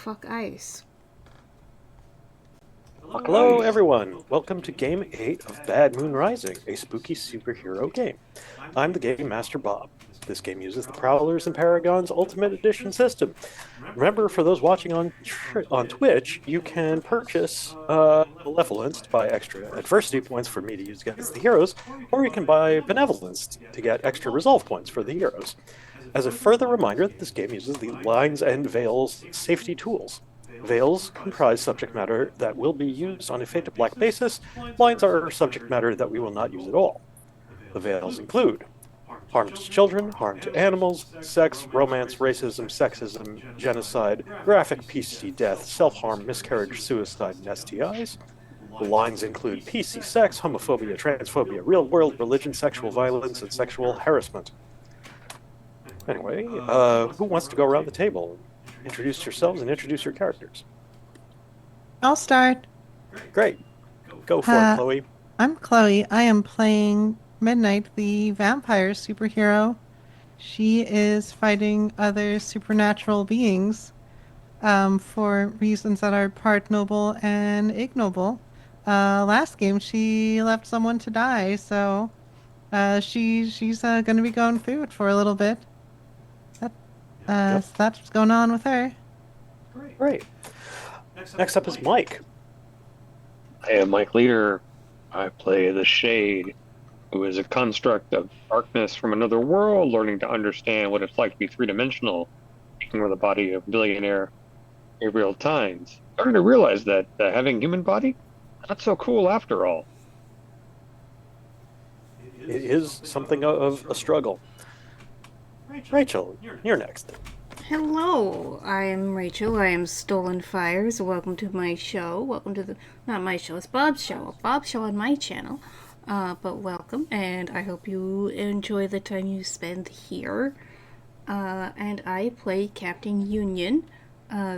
fuck ice. Hello, everyone. Welcome to Game 8 of Bad Moon Rising, a spooky superhero game. I'm the Game Master Bob. This game uses the Prowlers and Paragons Ultimate Edition system. Remember, for those watching on Twitch, you can purchase Malevolence to buy extra adversity points for me to use against the heroes, or you can buy Benevolence to get extra resolve points for the heroes. As a further reminder, this game uses the Lines and Veils safety tools. Veils comprise subject matter that will be used on a fade to black basis. Lines are subject matter that we will not use at all. The veils include harm to children, harm to animals, sex, romance, racism, sexism, genocide, graphic PC death, self-harm, miscarriage, suicide, and STIs. The lines include PC sex, homophobia, transphobia, real-world religion, sexual violence, and sexual harassment. Anyway, who wants to go around the table? Introduce yourselves and introduce your characters. I'll start. Great. Go for it, Chloe. I'm Chloe. I am playing Midnight, the vampire superhero. She is fighting other supernatural beings for reasons that are part noble and ignoble. Last game, she left someone to die, so she's going to be going through it for a little bit. So that's what's going on with her. Great. Next up is Mike. I am Mike Leader. I play the Shade, who is a construct of darkness from another world, learning to understand what it's like to be three-dimensional, speaking with the body of billionaire Gabriel Tynes. Starting to realize that having a human body, not so cool after all. It is something of a struggle. Rachel, you're next. Hello, I am Rachel. I am Stolen Fires. Welcome to my show. Welcome to not my show, it's Bob's show. Bob's show on my channel. But welcome, and I hope you enjoy the time you spend here. And I play Captain Union,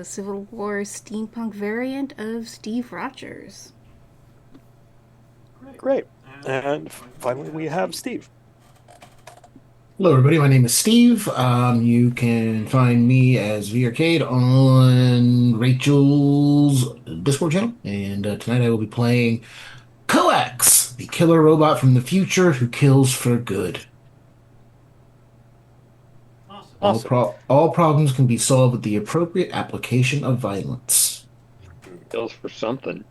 Civil War steampunk variant of Steve Rogers. Great. And finally, we have Steve. Hello, everybody. My name is Steve. You can find me as VRcade on Rachel's Discord channel. And tonight I will be playing Coax, the killer robot from the future who kills for good. Awesome. All problems can be solved with the appropriate application of violence. Kills for something.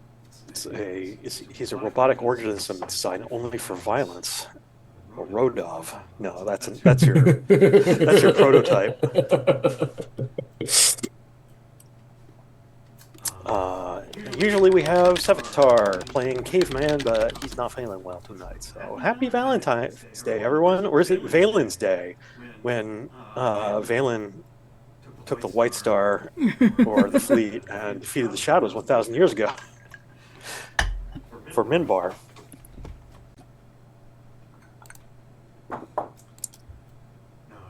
He's a robotic organism designed only for violence. A Rodov. No, that's your that's your prototype. Usually we have Sevatar playing Caveman, but he's not feeling well tonight. So happy Valentine's Day, everyone. Or is it Valen's Day, when Valen took the White Star or the Fleet and defeated the Shadows 1,000 years ago for Minbar.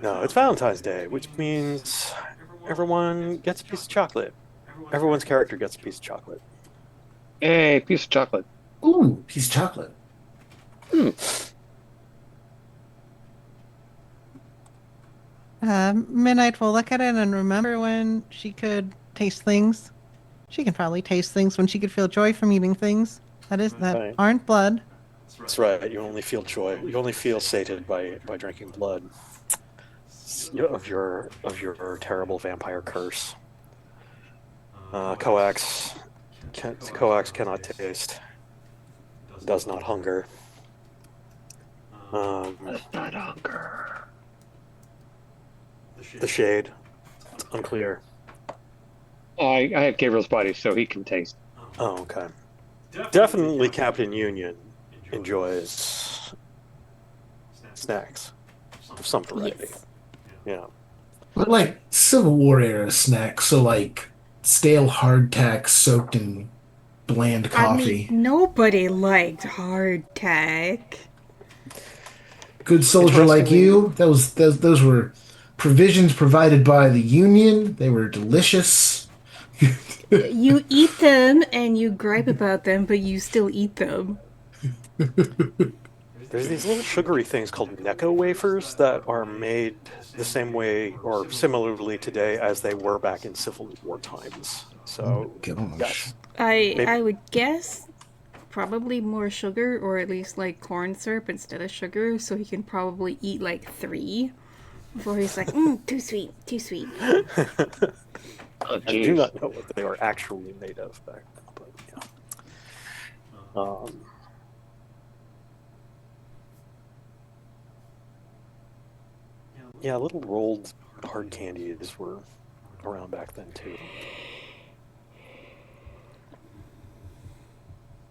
No, it's Valentine's Day, which means everyone gets a piece of chocolate. Everyone's character gets a piece of chocolate. Hey, piece of chocolate. Ooh, piece of chocolate. Midnight will look at it and remember when she could taste things. She can probably taste things when she could feel joy from eating things. That aren't blood. That's right. You only feel joy. You only feel sated by drinking blood of your terrible vampire curse. Coax cannot taste. Does not hunger. Does not hunger. The Shade. It's unclear. I have Gabriel's body, so he can taste. Oh, okay. Definitely Captain Union enjoys snacks of some variety. Yes. Yeah. But like Civil War era snacks, so like stale hardtack soaked in bland coffee. I mean, nobody liked hardtack. Good soldier like you. Those were provisions provided by the Union. They were delicious. You eat them and you gripe about them, but you still eat them. there's these little sugary things called Necco wafers that are made the same way or similarly today as they were back in Civil War times. So, Gosh. yes. I would guess probably more sugar, or at least like corn syrup instead of sugar, so he can probably eat like 3 before he's like, too sweet, too sweet. Oh, I do jeez. not know what they are actually made of back then, but yeah. Yeah, little rolled hard candies were around back then too.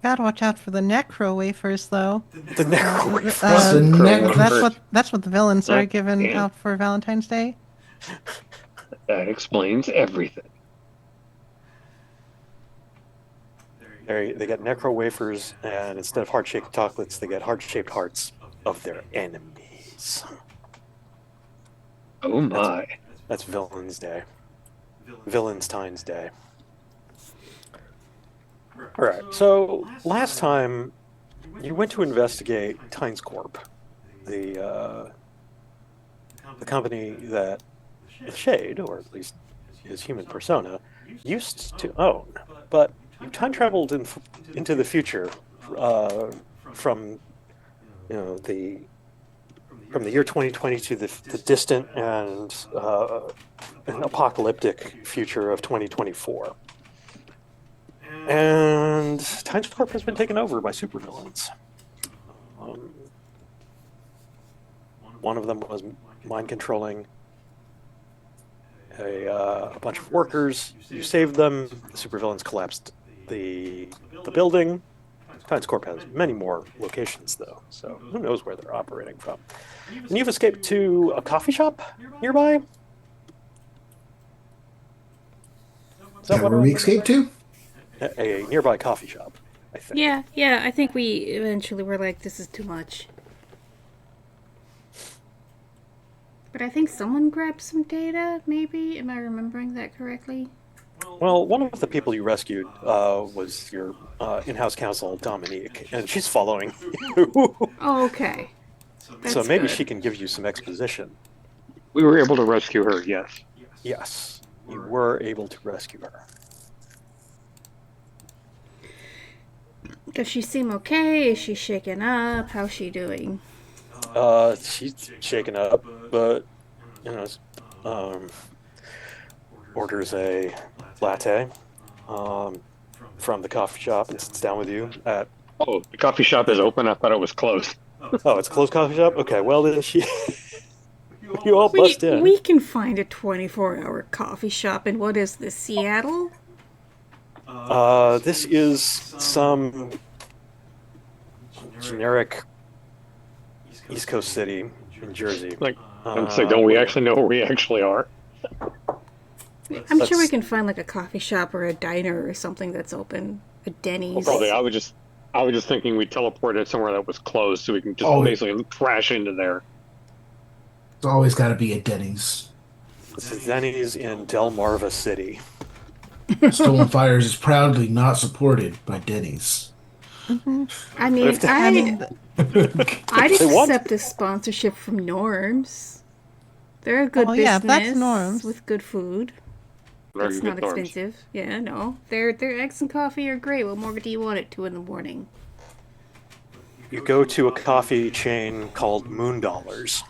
Gotta watch out for the necro wafers, though. The Necco wafers. The necro- That's what the villains are That- given yeah. out for Valentine's Day. That explains everything. They get Necro wafers, and instead of heart-shaped chocolates, they get heart-shaped hearts of their enemies. Oh my. That's Villains Day. Villainstine's Day. All right. So last time you went to investigate Tynes Corp, the company that the Shade, or at least his human persona, used to own, but you time traveled into the future from the year 2020 to the distant and an apocalyptic future of 2024. And Times Corp has been taken over by supervillains. One of them was mind controlling a bunch of workers. You saved them. The supervillains collapsed the building. Times Corp has many more locations, though, so who knows where they're operating from. And you've escaped to a coffee shop nearby? Is Is that where we escaped to? A nearby coffee shop, I think. Yeah, I think we eventually were like, this is too much. But I think someone grabbed some data, maybe? Am I remembering that correctly? Well, one of the people you rescued was your in-house counsel, Dominique, and she's following you. Oh, okay. So That's maybe good. she can give you some exposition. We were able to rescue her, yes. Yes, you were able to rescue her. Does she seem okay? Is she shaken up? How's she doing? She's shaken up, but orders a latte from the coffee shop and sits down with you at. Oh, the coffee shop is open. I thought it was closed. Oh, it's a closed coffee shop. Okay, well then you all bust in. We can find a 24-hour coffee shop in, what is this, Seattle? This is some generic East Coast city in Jersey. Like, I'm saying, don't we actually know where we actually are? I'm sure we can find like a coffee shop or a diner or something that's open. A Denny's. Well, probably. I was just thinking we teleported somewhere that was closed, so we can just Oh, basically crash into there. It's always got to be at Denny's. This is Denny's in Delmarva City. Stolen Fires is proudly not supported by Denny's. I mean, if they- I'd They want- accept a sponsorship from Norms. They're a good Oh, business yeah, that's Norms. with good food. Very It's good not norms. expensive. Yeah, no. Their eggs and coffee are great. What more do you want at 2 in the morning? You go to a coffee chain called Moon Dollars.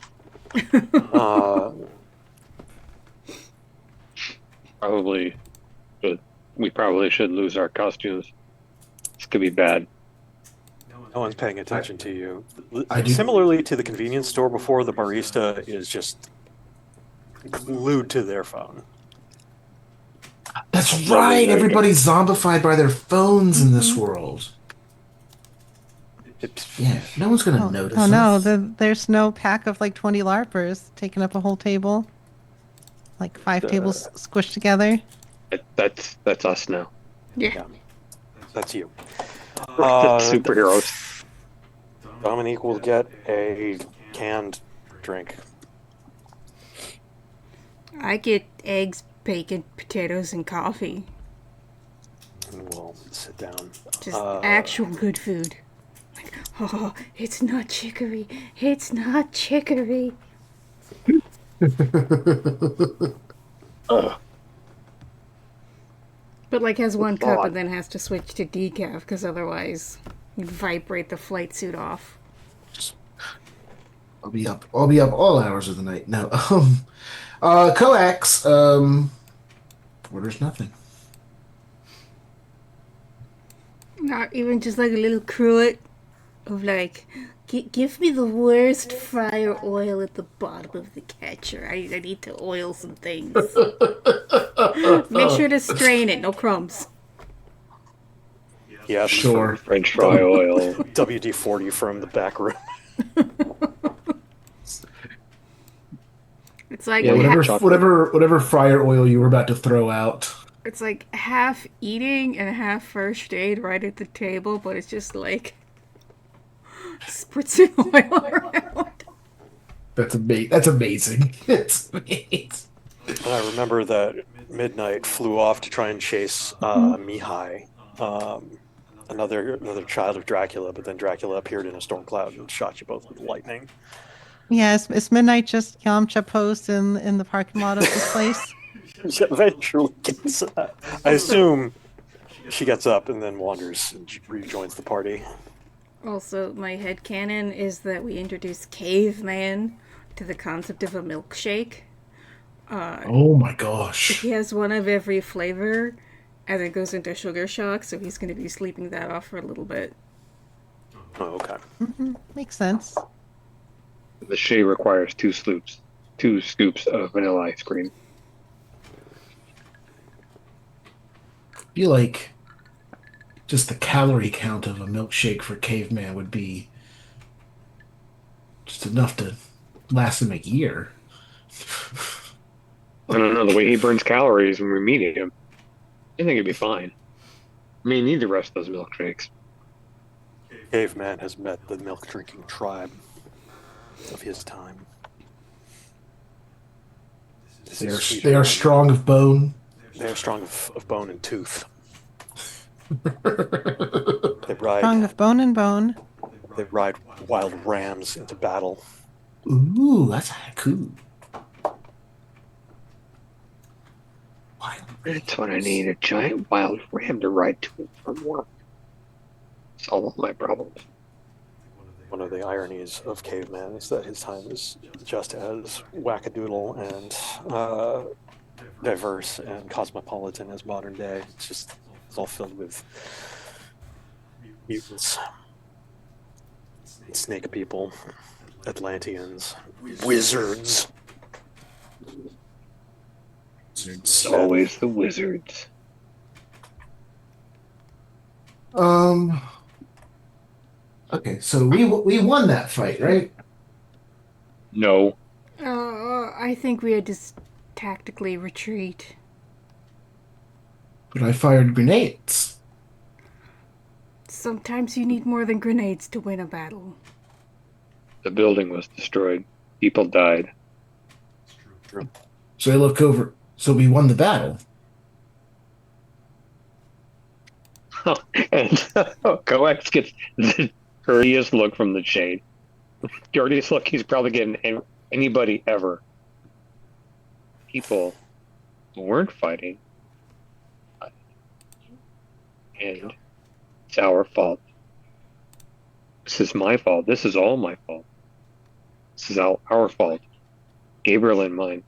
Probably, but we probably should lose our costumes. This could be bad. No one's paying attention to you. I do- Similarly to the convenience store before, the barista is just glued to their phone. That's Lovely, right. there you go. Everybody's zombified by their phones in this world. Yeah, no one's gonna notice. Oh no, us. there's no pack of like 20 LARPers taking up a whole table. Like 5 tables squished together. That's us now. Yeah. That's you. Superheroes. Dominique will get a canned drink. I get eggs, bacon, potatoes, and coffee. And we'll sit down. Just actual good food. Like Oh, it's not chicory. It's not chicory. Ugh. But like has one cup Thought. and then has to switch to decaf because otherwise you'd vibrate the flight suit off. I'll be up. I'll be up all hours of the night. No. Coax. Orders nothing. Not even just like a little cruet of like, give me the worst fryer oil at the bottom of the catcher. I need to oil some things. Make sure to strain it, no crumbs. Yeah, Sure. French fry oil. WD-40 from the back room. It's like Yeah, Whatever, chocolate. whatever fryer oil you were about to throw out. it's like half eating and half first aid right at the table, but it's just like spritzing oil around. That's amazing. That's amazing. It's amazing. And I remember that Midnight flew off to try and chase Mihai, another child of Dracula, but then Dracula appeared in a storm cloud and shot you both with lightning. Yeah, is Midnight just Yamcha posed in the parking lot of this place? She eventually gets I assume she gets up and then wanders and rejoins the party. Also, my headcanon is that we introduced caveman to the concept of a milkshake. Oh my gosh. He has one of every flavor and then goes into sugar shock, so he's going to be sleeping that off for a little bit. Oh, okay. Makes sense. The shea requires two scoops of vanilla ice cream. I feel like just the calorie count of a milkshake for caveman would be just enough to last him a year. I don't know, the way he burns calories when we meet him, I think it'd be fine. I mean, need the rest of those milkshakes. Caveman has met the milk drinking tribe of his time. They are strong of bone. They are strong of bone and tooth. They Strong of bone and bone. They ride wild rams into battle. Ooh, that's cool. That's what I need, a giant wild ram to ride to and from work. Solve all my problems. One of the ironies of Caveman is that his time is just as wackadoodle and diverse and cosmopolitan as modern day. It's all filled with mutants, snake people, Atlanteans, wizards. It's always the wizards. Okay, so we won that fight, right? No. I think we had to tactically retreat. But I fired grenades. Sometimes you need more than grenades to win a battle. The building was destroyed. People died. So I look over. So we won the battle. And Coax gets the dirtiest look from the shade. Dirtiest look he's probably getting anybody ever. People weren't fighting. And it's our fault. This is my fault. This is all my fault. This is our fault. Gabriel and mine.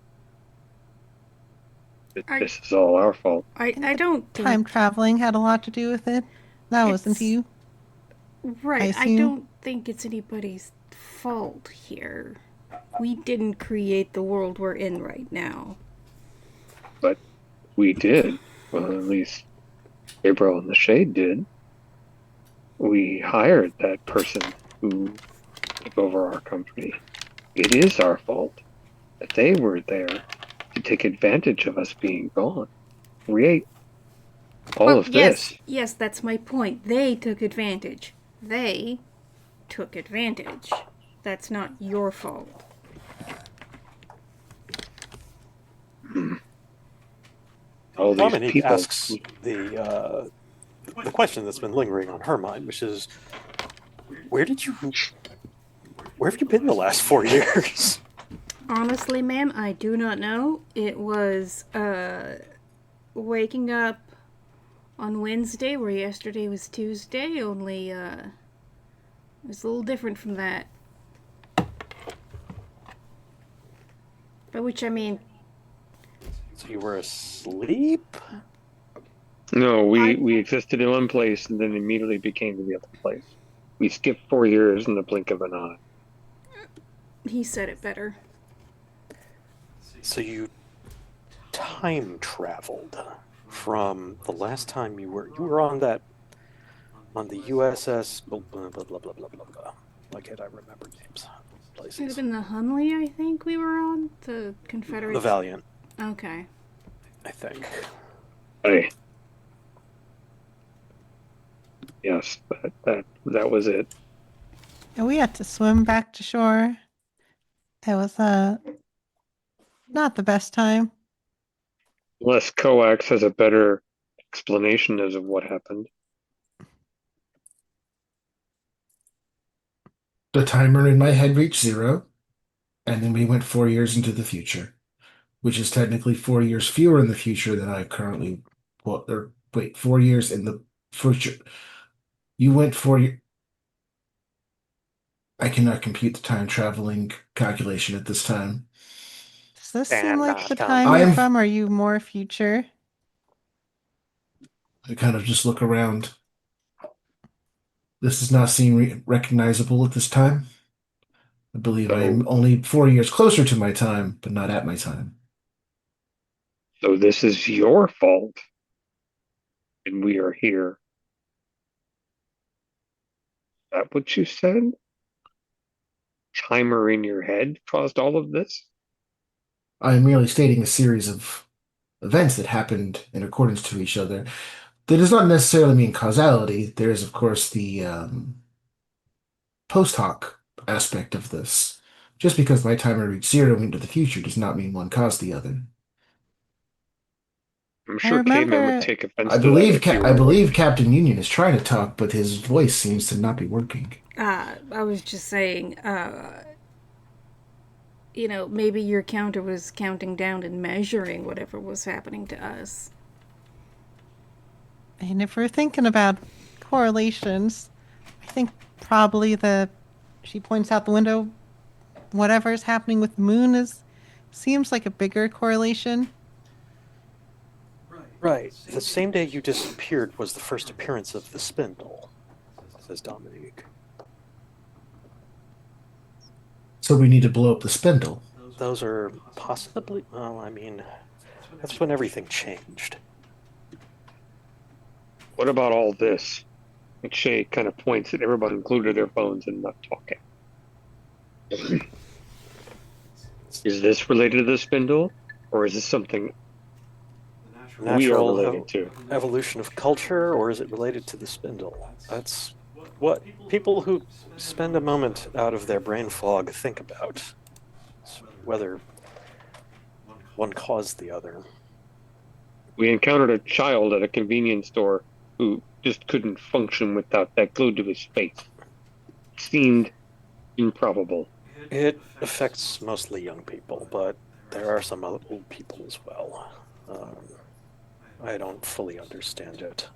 This is all our fault. I don't think... Time traveling had a lot to do with it. That wasn't you. Right, I assume. don't think it's anybody's fault here. We didn't create the world we're in right now. But we did. Well, at least Gabriel and the Shade did. We hired that person who took over our company. It is our fault that they were there to take advantage of us being gone. Create all of this. Yes, that's my point. They took advantage. They took advantage. That's not your fault. All these Dominique people. asks the question that's been lingering on her mind, which is, Where have you been the last 4 years? Honestly, ma'am, I do not know. It was waking up on Wednesday, where yesterday was Tuesday, only it was a little different from that. By which I mean, So you were asleep? No, we, I we existed in one place and then immediately became the other place. We skipped 4 years in the blink of an eye. he said it better. So you time traveled from the last time you were on the USS blah blah blah blah blah blah blah. Why can't I remember names? It would have Places. been the Hunley, I think we were on the Confederate. The Valiant, Okay. I think. Hey. Yes, that was it. And we had to swim back to shore. It was not the best time. Unless Coax has a better explanation as of what happened. The timer in my head reached zero, and then we went 4 years into the future, which is technically 4 years fewer in the future than I currently. Well, or wait, 4 years in the future. You went 4 years. I cannot compute the time traveling calculation at this time. Does this seem And like the not time I you're am. from? Are you more future? I kind of just look around. This does not seem recognizable at this time. I believe I am So, only 4 years closer to my time, but not at my time. so this is your fault, and we are here. Is that what you said? Timer in your head caused all of this? I am merely stating a series of events that happened in accordance to each other. That does not necessarily mean causality. There is, of course, the post hoc aspect of this. Just because my timer reached zero into the future does not mean one caused the other. I'm I sure Caveman would remember take offense I to that believe if you I were awake. believe Captain Union is trying to talk, but his voice seems to not be working. I was just saying, maybe your counter was counting down and measuring whatever was happening to us. And if we're thinking about correlations, I think probably she points out the window, whatever's happening with the moon seems like a bigger correlation. Right. The same day you disappeared was the first appearance of the spindle, says Dominique. So we need to blow up the spindle. Those are possibly, well, I mean, that's when everything changed. What about all this? And Shay kind of points at everybody included their phones and not talking. Is this related to the spindle? Or is this something we are related to? Evolution of culture, or is it related to the spindle? That's what people who spend a moment out of their brain fog think about, whether one caused the other. We encountered a child at a convenience store who just couldn't function without that glued to his face. It seemed improbable. It affects mostly young people, but there are some old people as well. I don't fully understand it.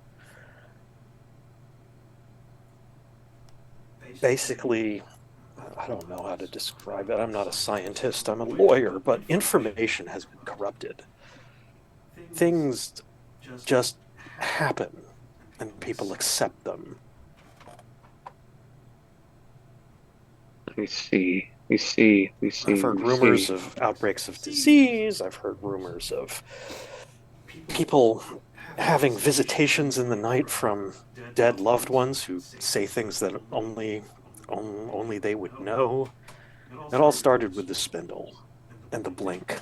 Basically, I don't know how to describe it. I'm not a scientist, I'm a lawyer, but information has been corrupted. Things just happen, and people accept them. We see. I've heard rumors of outbreaks of disease. I've heard rumors of people having visitations in the night from dead loved ones who say things that only they would know. It all started with the spindle and the blink.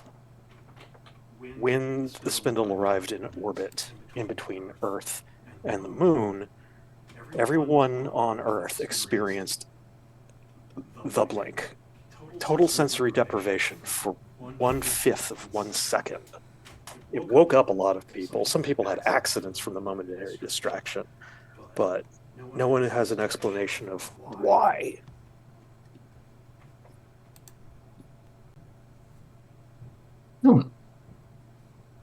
When the spindle arrived in orbit in between Earth and the moon, everyone on Earth experienced the blink. Total sensory deprivation for 1/5 of 1 second. It woke up a lot of people. Some people had accidents from the momentary distraction, but no one has an explanation of why. Hmm.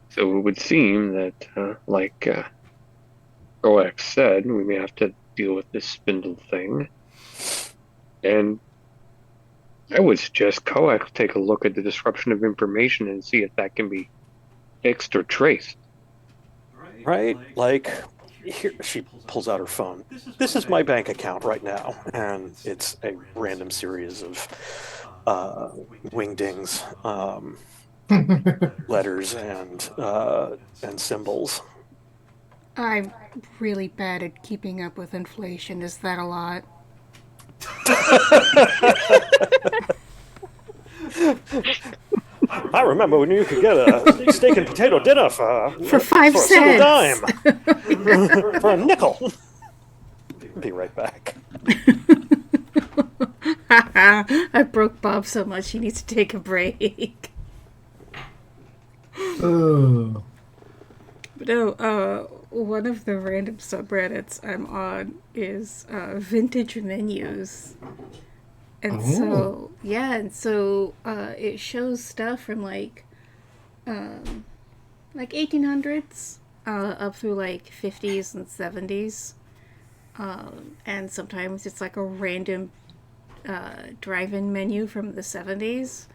So it would seem that, like Goax said, we may have to deal with this spindle thing. And I would suggest Coax take a look at the disruption of information and see if that can be fixed or traced. Right? Like, here, she pulls out her phone. This is my bank account right now, and it's a random series of wingdings, letters, and symbols. I'm really bad at keeping up with inflation. Is that a lot? I remember when you could get a steak and potato dinner for 5 a single cents. dime for a nickel. Be right back. I broke Bob so much he needs to take a break. Oh. But no, one of the random subreddits I'm on is vintage menus. And so, yeah, and so it shows stuff from like 1800s up through like 50s and 70s. And sometimes it's like a random drive-in menu from the 70s.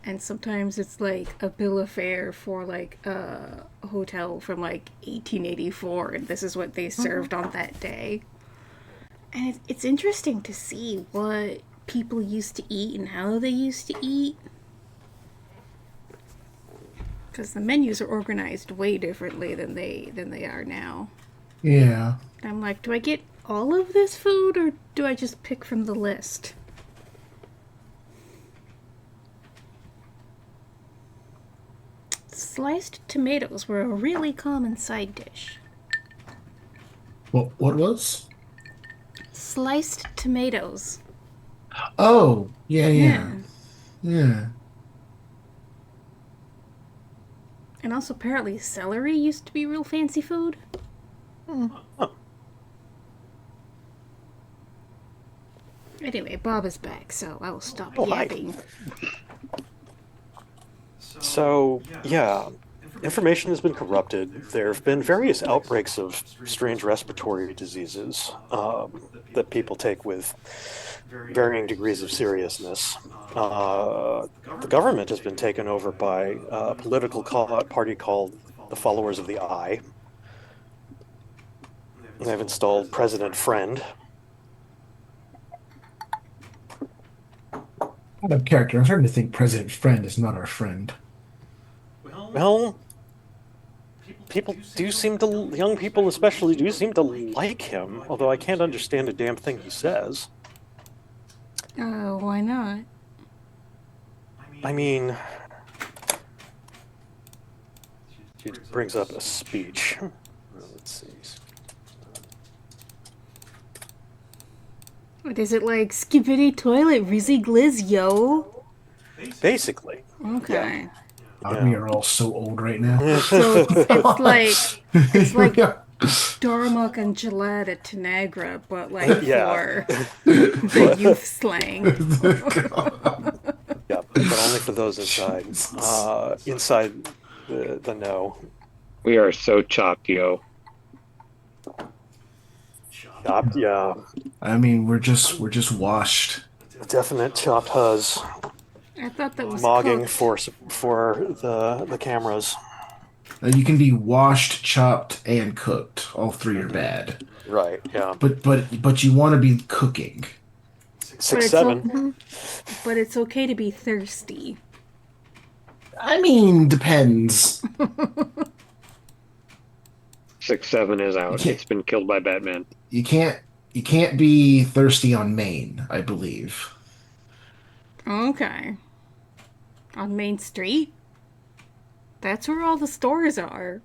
And sometimes it's like a bill of fare for like a hotel from like 1884, and this is what they served on that day. And it's interesting to see what people used to eat and how they used to eat. Because the menus are organized way differently than they are now. Yeah. And I'm like, do I get all of this food or do I just pick from the list? Sliced tomatoes were a really common side dish. What was? Sliced tomatoes. Oh, yeah. And also apparently celery used to be real fancy food. Anyway, Bob is back, so I will stop hi. yapping. So, yeah, information has been corrupted. There have been various outbreaks of strange respiratory diseases that people take with varying degrees of seriousness. The government has been taken over by a political party called the Followers of the Eye. They've installed President Friend. Out of character, I'm starting to think President Friend is not our friend. Well, young people especially, do seem to like him, although I can't understand a damn thing he says. Why not? I mean, she brings up a speech. Let's see. What is it like? Skippity toilet, rizzy glizz, yo? Basically. Okay. We are all so old right now. So it's like Darmok and Gillette at Tanagra, but like for the youth slang. Yeah, but only for those inside. Inside the know. We are so chopped, yo. Chopped, yeah. I mean, we're just washed. Definite chopped huzz. I thought that was Mogging cooked. for the cameras. You can be washed, chopped, and cooked. All three are bad. Right, yeah. But you want to be cooking. 6'7". But it's okay to be thirsty. I mean, depends. 6'7" is out. It's been killed by Batman. You can't be thirsty on Main, I believe. Okay. On Main Street? That's where all the stores are.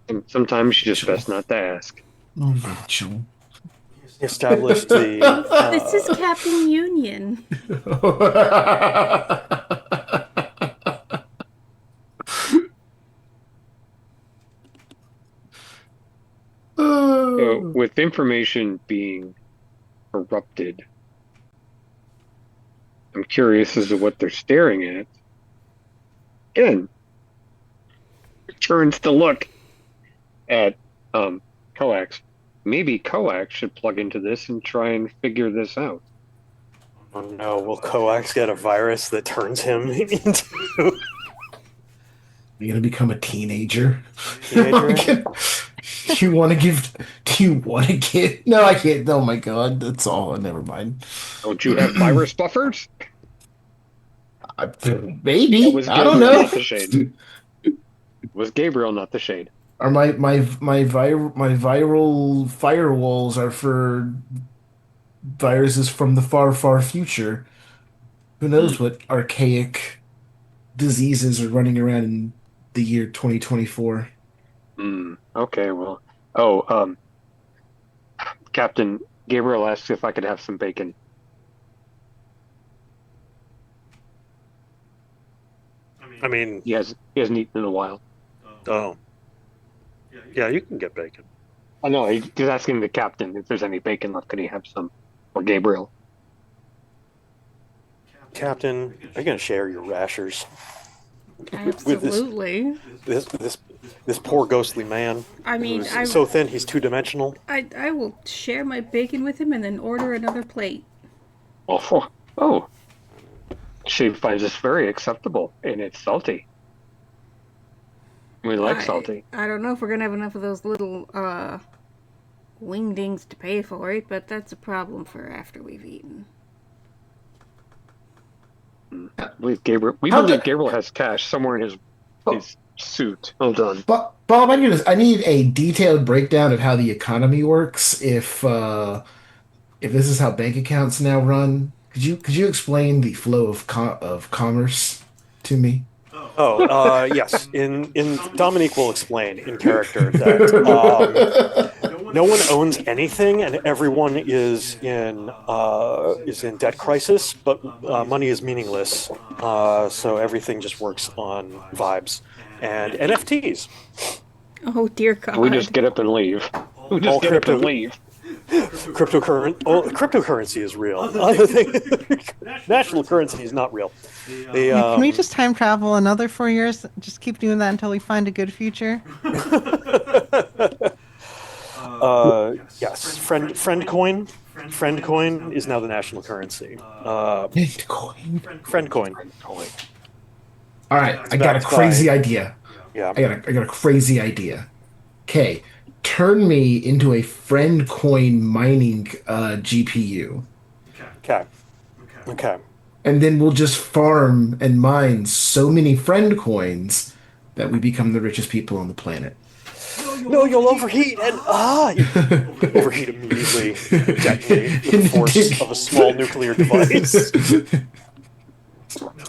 And sometimes you just best not to ask. Oh, Rachel. Established the. This is Captain Union. So with information being corrupted, I'm curious as to what they're staring at. Again, turns to look at Coax. Maybe Coax should plug into this and try and figure this out. Oh no, will Coax get a virus that turns him into You're gonna become a teenager. teenager? Do you want to give? Do you want to get? No, I can't. Oh my God, that's all. Never mind. Don't you have virus buffers? That Maybe. was I don't Gabriel, know. not the shade. It was Gabriel, not the shade. Or my viral firewalls are for viruses from the far, far future. Who knows what archaic diseases are running around in the year 2024? Okay, well. Oh, Captain Gabriel asked if I could have some bacon. I mean, He hasn't eaten in a while. oh, yeah, you can get bacon. Oh no, he's asking the captain if there's any bacon left. Could he have some? Or Gabriel? Captain, are you gonna share your rashers with Absolutely. this poor ghostly man? I mean, who's so thin he's two-dimensional. I will share my bacon with him and then order another plate. Oh, she finds this very acceptable, and it's salty. We like salty. I don't know if we're gonna have enough of those little wingdings to pay for it, but that's a problem for after we've eaten. I believe Gabriel has cash somewhere in his suit. Hold on. But Bob, I need a detailed breakdown of how the economy works. If this is how bank accounts now run, could you explain the flow of commerce to me? Oh, yes. In Dominique will explain in character that no one owns anything, and everyone is in debt crisis. But money is meaningless, so everything just works on vibes and NFTs. Oh dear God! We just get up and leave. We just get up and leave. Cryptocurrency is real. Other thing, national currency is not real. Can we just time travel another 4 years? Just keep doing that until we find a good future. Yes, friend coin. Friend coin is now the national currency. Friend coin. All right, I got a crazy idea. Yeah. I got a crazy idea. Okay, turn me into a friend coin mining GPU. Okay. And then we'll just farm and mine so many friend coins that we become the richest people on the planet. No, you'll overheat and you overheat immediately, detonate with the force of a small nuclear device.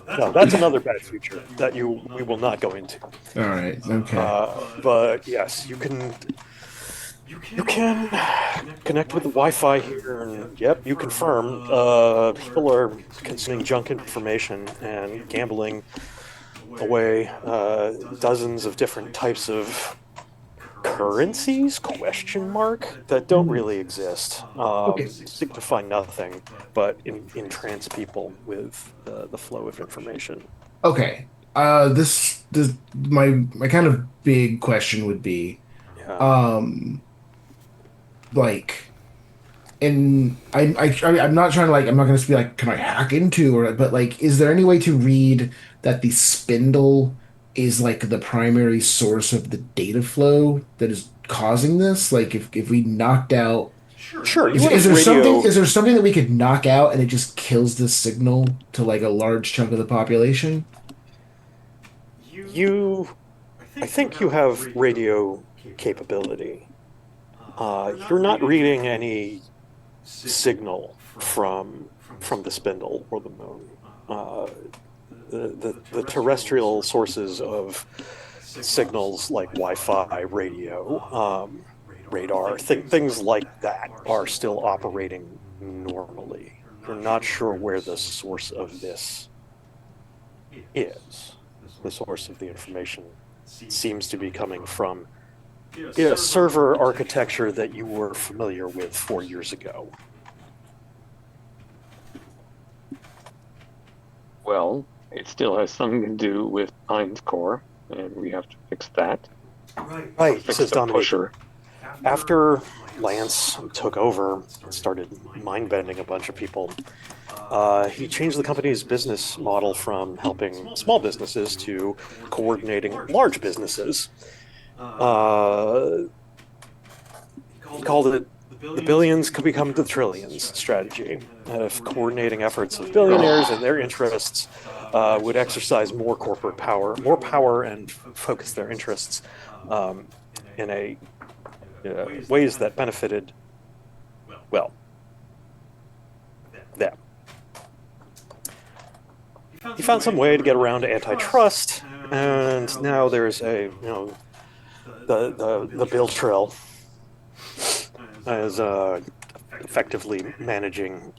No, that's another bad feature that we will not go into. All right. Okay. But yes, you can connect with the Wi-Fi here, and yep, you confirm. People are consuming junk information and gambling away dozens of different types of currencies ? That don't really exist. Signify nothing, but entrance people with the flow of information. Okay. My kind of big question would be, like, and I'm not trying to I'm not going to be like, can I hack into, but like, is there any way to read that the spindle is like the primary source of the data flow that is causing this? Like, if we knocked out, sure, is there something that we could knock out and it just kills this signal to like a large chunk of the population? I think you have radio capability. You're not reading any signal from the spindle or the moon. The terrestrial sources of signals like Wi-Fi, radio, radar, things like that are still operating normally. You're not sure where the source of this is. The source of the information seems to be coming from server architecture that you were familiar with 4 years ago. Well, it still has something to do with Pine's core, and we have to fix that. Right, Fix says the Dominique. pusher. After Lance took over and started mind-bending a bunch of people, he changed the company's business model from helping small businesses to coordinating large businesses. He called it the billions could become the trillions strategy, of coordinating efforts of billionaires and their interests would exercise more corporate power and focus their interests in a ways that benefited, well, them. He found some way to get around antitrust, and now there's the Bill Trill as effectively managing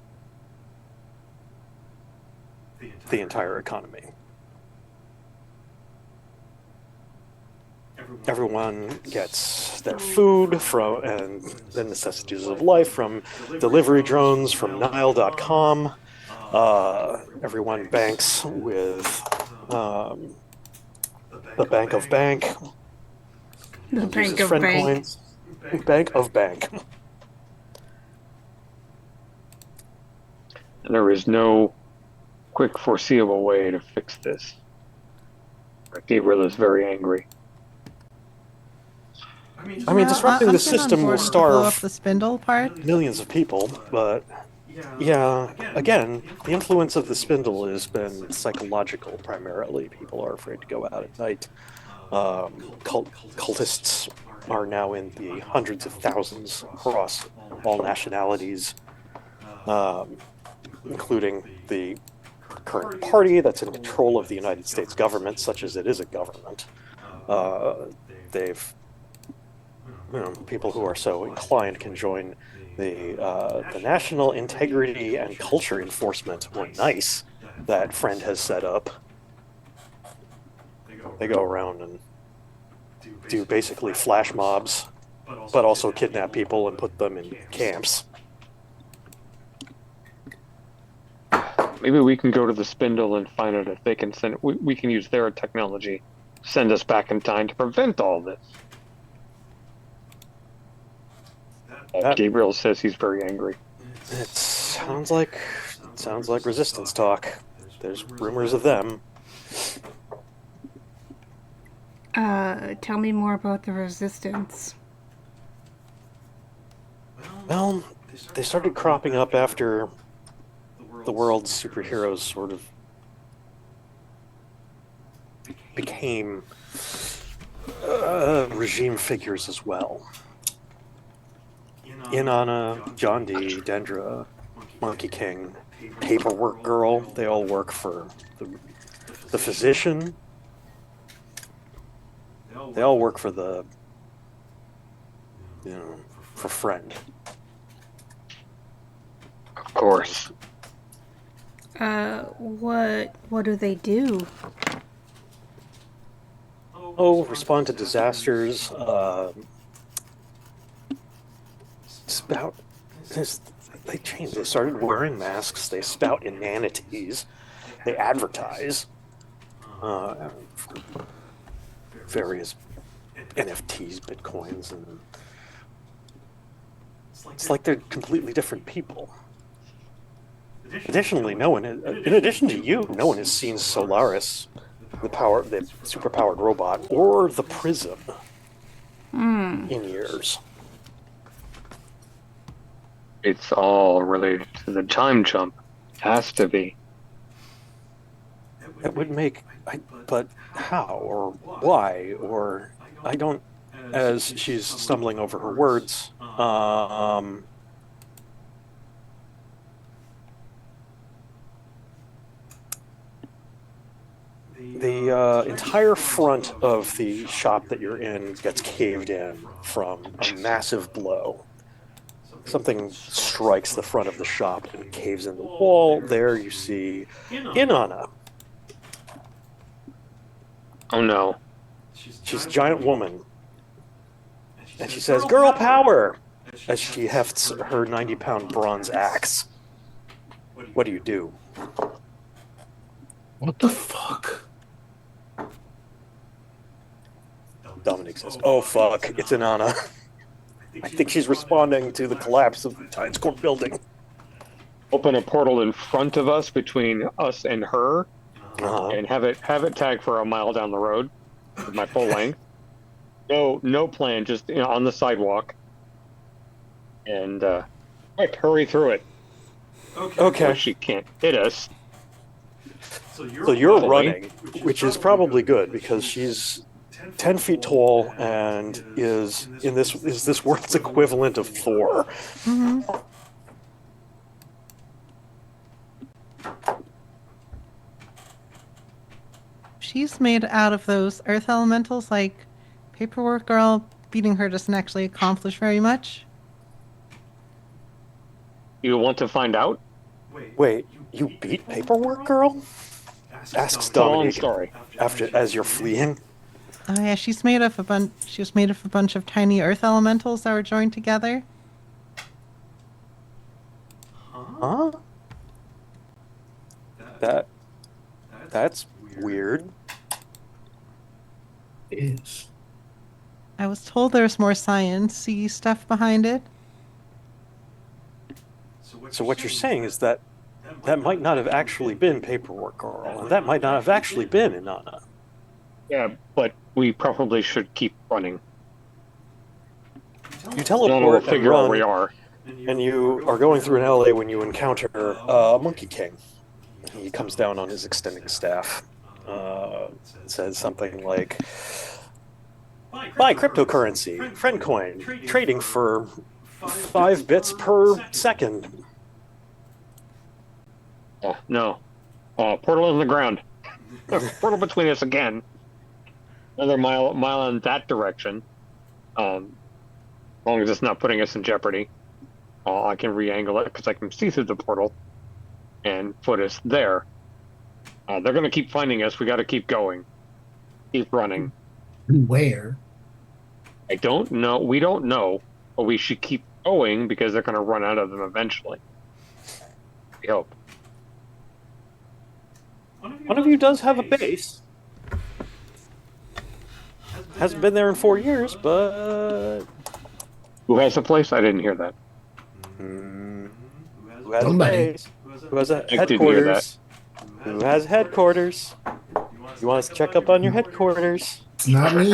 the entire economy. Everyone gets their food and the necessities of life from delivery drones from Nile.com. Everyone banks with the Bank of Bank. The Bank Uses of friend Bank. coins. Bank of Bank. And there is no quick, foreseeable way to fix this. Gabriel is very angry. I mean, disrupting I'm the still on system board will with the blow up starve the spindle part. millions of people, but yeah, again, the influence of the spindle has been psychological primarily. People are afraid to go out at night. Cultists are now in the hundreds of thousands across all nationalities, including the current party that's in control of the United States government, such as it is a government. People who are so inclined can join the National Integrity and Culture Enforcement, or NICE, that Friend has set up. They go around and do basically flash mobs, but also kidnap people and put them in camps. Maybe we can go to the spindle and find out if they can send. We can use their technology, send us back in time to prevent all this. Gabriel says he's very angry. It sounds like resistance talk. There's rumors of them. Tell me more about the resistance. Well, they started cropping up after the world's superheroes sort of became regime figures as well. Inanna, John D, Dendra, Monkey King, Paperwork Girl, they all work for the physician. They all work for for Friend. Of course. What do they do? Respond to disasters. They changed. They started wearing masks. They spout inanities. They advertise various NFTs, bitcoins, and it's like they're completely different people. Additionally, in addition to you, no one has seen Solaris, the superpowered robot, or the Prism in years. It's all related to the time jump. Has to be. It would make, but how or why or I don't. As she's stumbling over her words, the entire front of the shop that you're in gets caved in from a massive blow. Something strikes the front of the shop and caves in the wall. There you see Inanna. Oh no. She's a giant woman. And she says, "Girl power!" as she hefts her 90-pound bronze axe. What do you do? What the fuck? Dominic says, "Oh fuck, it's Inanna." I think she's responding to the collapse of the Tides Court building. Open a portal in front of us between us and her, Uh-huh. and have it tag for a mile down the road with my full length. No plan, just on the sidewalk. And quick, hurry through it. Okay. So she can't hit us. So you're running, which is probably good because she's 10 feet tall and is this world's equivalent of Thor. Hmm. She's made out of those earth elementals, like Paperwork Girl. Beating her doesn't actually accomplish very much. You want to find out? Wait, you beat Paperwork Girl? Asks Tell on Dominic story. as you're fleeing. Oh yeah, she's made of a bunch. She was made of a bunch of tiny earth elementals that were joined together. Huh? That's weird. It is. I was told there's more science-y stuff behind it. So what you're saying is that might not have actually been Paperwork Girl, and that might not have actually been Inanna. Yeah, but we probably should keep running. You None teleport will and figure out where we run, are. and you are going through an alley when you encounter Monkey King. He comes down on his extending staff. Says something like, "Buy cryptocurrency, friend coin, trading for 5 bits per second." Oh, no. Portal in the ground. Portal between us again. Another mile in that direction. As long as it's not putting us in jeopardy. I can re-angle it because I can see through the portal and put us there. They're going to keep finding us. We got to keep going. Keep running. Where? I don't know. We don't know, but we should keep going because they're going to run out of them eventually. We hope. One of you does have a base. Hasn't been there in 4 years, but Who has a place? I didn't hear that. who has Somebody. a base? Who has a I didn't hear that. headquarters? Who has headquarters? You want us to check up on your headquarters? It's not me.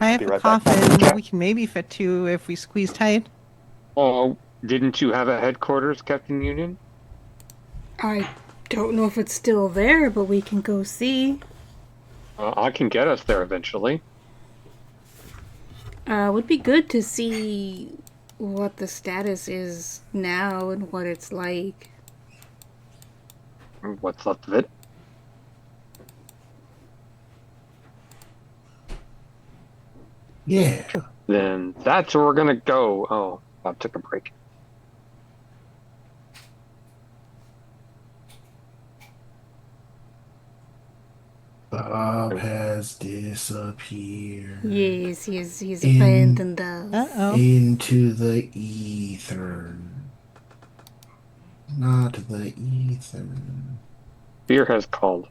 I have Be a right back. coffin. We can maybe fit 2 if we squeeze tight. Oh, didn't you have a headquarters, Captain Union? I don't know if it's still there, but we can go see. I can get us there eventually. Would be good to see what the status is now and what it's like. What's left of it? Yeah. Then that's where we're gonna go. Oh, Bob took a break. Bob has disappeared Yes, he's In- abandoned us. Uh-oh. into the ether. Not the ether. Fear has called.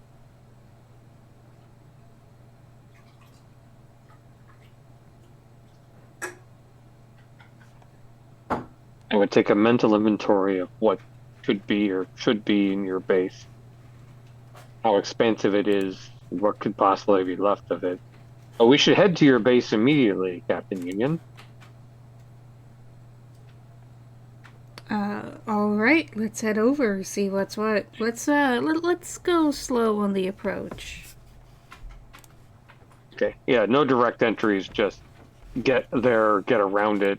I would take a mental inventory of what could be or should be in your base. How expansive it is, what could possibly be left of it. But we should head to your base immediately, Captain Union. All right, let's head over, see what's what. Let's go slow on the approach. Okay. Yeah, no direct entries, just get there, get around it.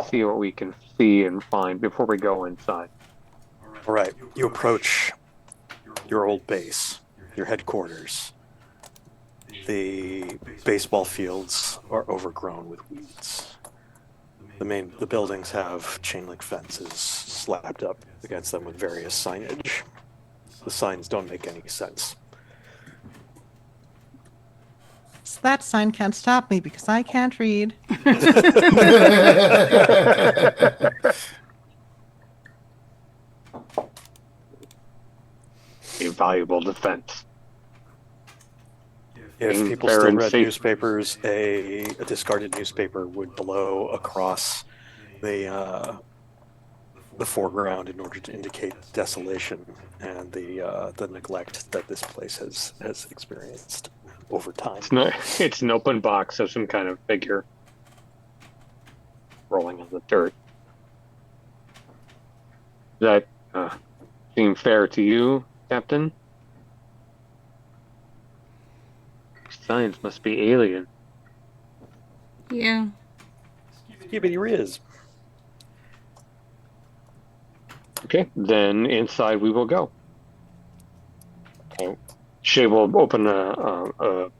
See what we can see and find before we go inside. All right, you approach your old base, your headquarters. The baseball fields are overgrown with weeds. The buildings have chain link fences slapped up against them with various signage. The signs don't make any sense. that sign can't stop me because I can't read. A valuable defense. If Being people fair still and read safe. newspapers, a discarded newspaper would blow across the foreground in order to indicate desolation and the neglect that this place has experienced over time. It's an open box of some kind of figure rolling on the dirt. Does that seem fair to you, Captain? Signs must be alien. Yeah. Skibbity Riz. Okay, then inside we will go. Okay. Shay will open a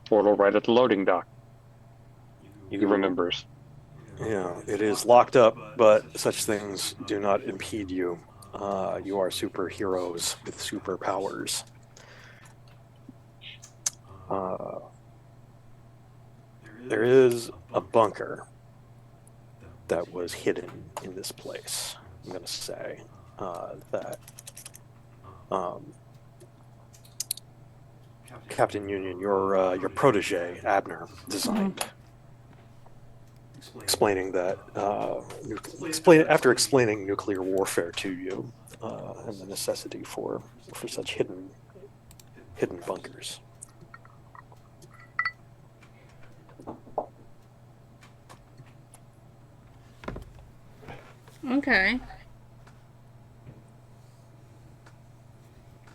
portal right at the loading dock. He remembers. Yeah, it is locked up, but such things do not impede you. You are superheroes with superpowers. There is a bunker that was hidden in this place. I'm going to say that Captain Union, your protege Abner designed, explaining that after explaining nuclear warfare to you and the necessity for such hidden bunkers. Okay.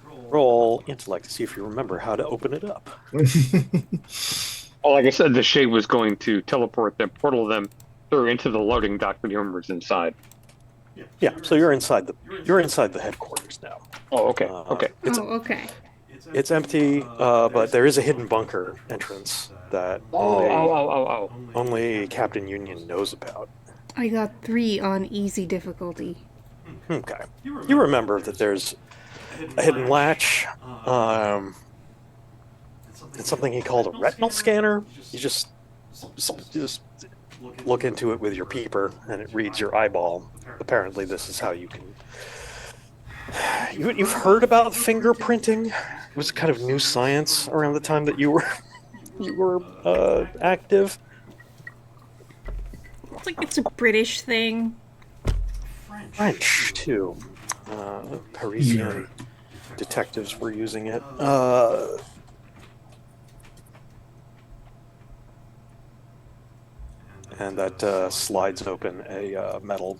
Roll intellect to see if you remember how to open it up. Well, like I said, the Shay was going to teleport them, portal them through into the loading dock, but he remembers inside. Yeah, so you're inside the headquarters now. Oh, okay, okay. Okay. It's empty, but there is a hidden bunker entrance that only Captain Union knows about. I got 3 on easy difficulty. Okay. You remember that there's a hidden latch. It's something he called a retinal scanner. You just look into it with your peeper, and it reads your eyeball. Apparently, this is how you can. You've heard about fingerprinting? It was kind of new science around the time that you were active. It's like it's a British thing. French too. Parisian detectives were using it. And that slides open a metal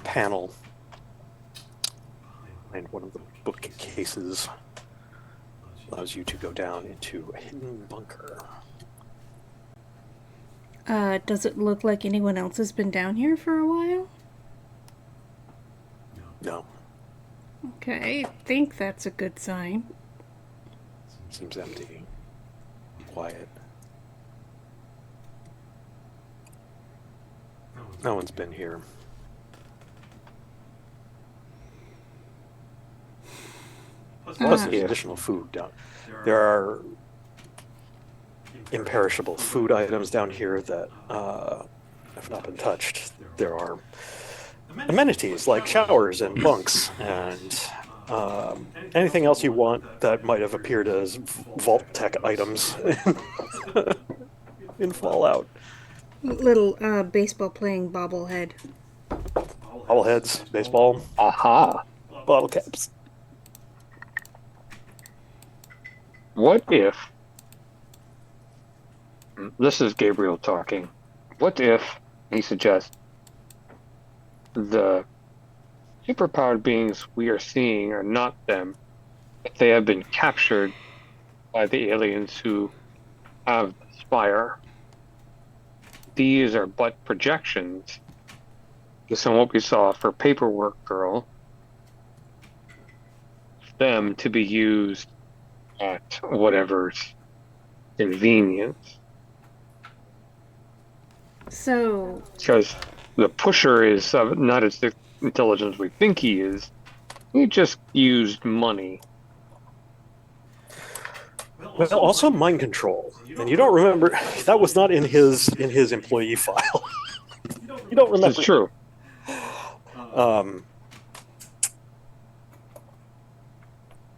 panel behind one of the bookcases. Allows you to go down into a hidden bunker. Does it look like anyone else has been down here for a while? No, Okay, I think that's a good sign. seems empty, quiet. No one's been here. Plus, there's additional food down. There are imperishable food items down here that have not been touched. There are amenities like showers and bunks and anything else you want that might have appeared as vault tech items in Fallout. Little baseball playing bobblehead. Bobbleheads, baseball, Aha! bottle caps. What if... This is Gabriel talking. What if, he suggests, the superpowered beings we are seeing are not them, but they have been captured by the aliens who have the spire. These are but projections based on what we saw for Paperwork Girl, them to be used at whatever's convenience. So, Because the pusher is not as intelligent as we think he is. He just used money. Well, also mind control, and you don't remember that was not in his employee file. You don't remember. It's true.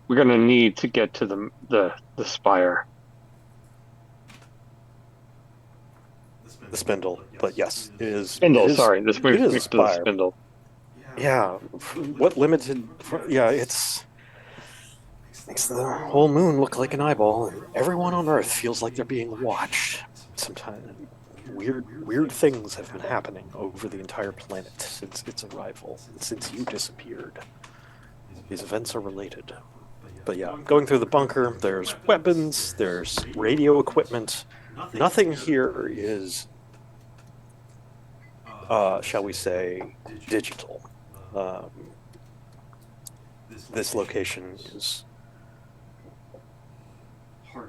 We're gonna need to get to the spire. The spindle, but yes, it is Spindle. it is, Sorry, this it is a the spire. spindle. Yeah, what limited? Yeah, it makes the whole moon look like an eyeball, and everyone on Earth feels like they're being watched. Sometimes weird things have been happening over the entire planet since its arrival, since you disappeared. These events are related. But yeah, going through the bunker, there's weapons, there's radio equipment. Nothing here is, shall we say, digital. This location is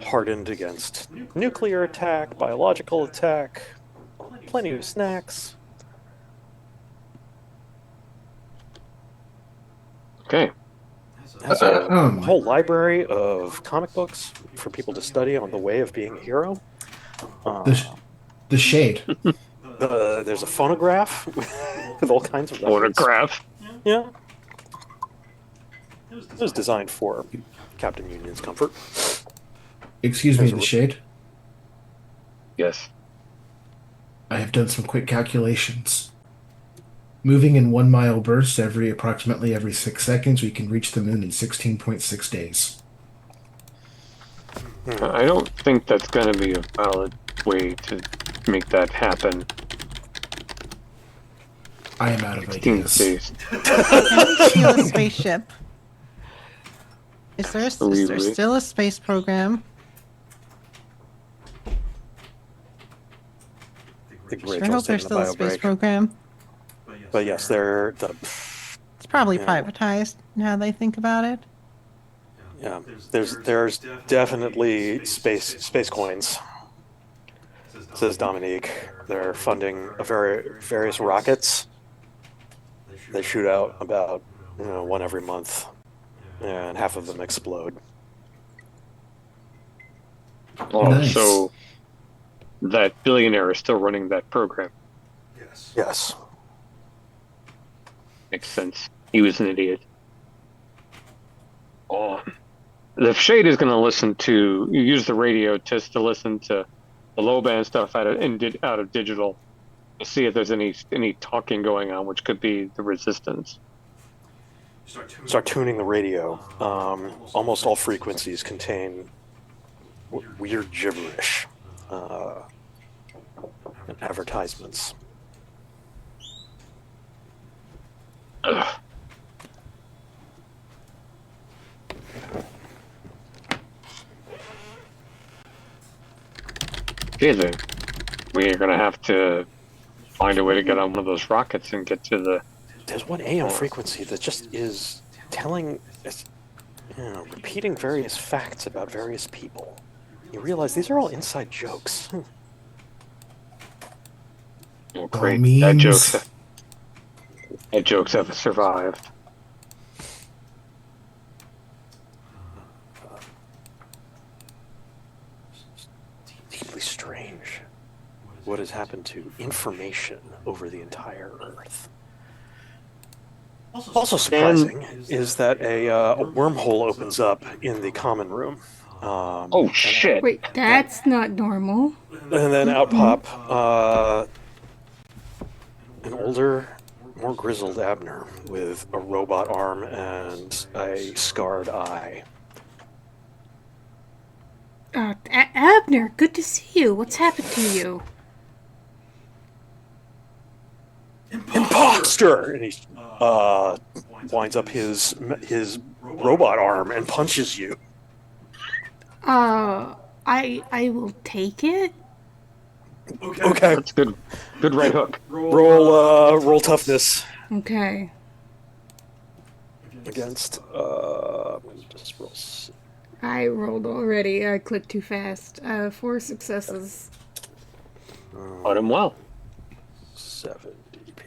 hardened against nuclear attack, biological attack, plenty of snacks. Okay. It has a whole library of comic books for people to study on the way of being a hero. The shade. There's a phonograph with all kinds of records. Photograph. Yeah. It was designed for Captain Union's comfort. Excuse me, the shade. Yes. I have done some quick calculations. Moving in 1 mile bursts approximately every 6 seconds, we can reach the moon in 16.6 days. I don't think that's going to be a valid way to make that happen. I am out of 16 ideas. days. Can we steal a spaceship? Is there Really? still a space program? I think I Rachel's hope there's taking still a space break. program. But yes, they're It's probably Yeah. privatized now they think about it. yeah. There's definitely space coins. Says Dominique. They're funding various rockets. They shoot out about one every month, and half of them explode. Oh, Nice. so that billionaire is still running that program. Yes. Makes sense. He was an idiot. Oh, the Shade is going to use the radio just to listen to the low band stuff out of digital to see if there's any talking going on, which could be the resistance. Start tuning the radio. Almost all frequencies contain weird gibberish and advertisements. Ugh. Okay, then we're gonna have to find a way to get on one of those rockets and get to the. There's one AM frequency that just is repeating various facts about various people. You realize these are all inside jokes. Oh, great! memes. That jokes have survived. Deeply strange. What has happened to information over the entire Earth? Also surprising is that a wormhole opens up in the common room. Oh shit! Wait, that's not normal. And then out pop an older, more grizzled Abner with a robot arm and a scarred eye. Abner, good to see you. What's happened to you? Imposter! And he winds up his robot arm and punches you. I will take it. Okay. That's good. Good right hook. Roll toughness Okay. against just roll. I rolled already. I clicked too fast. 4 successes. Taught him well. 7 DP.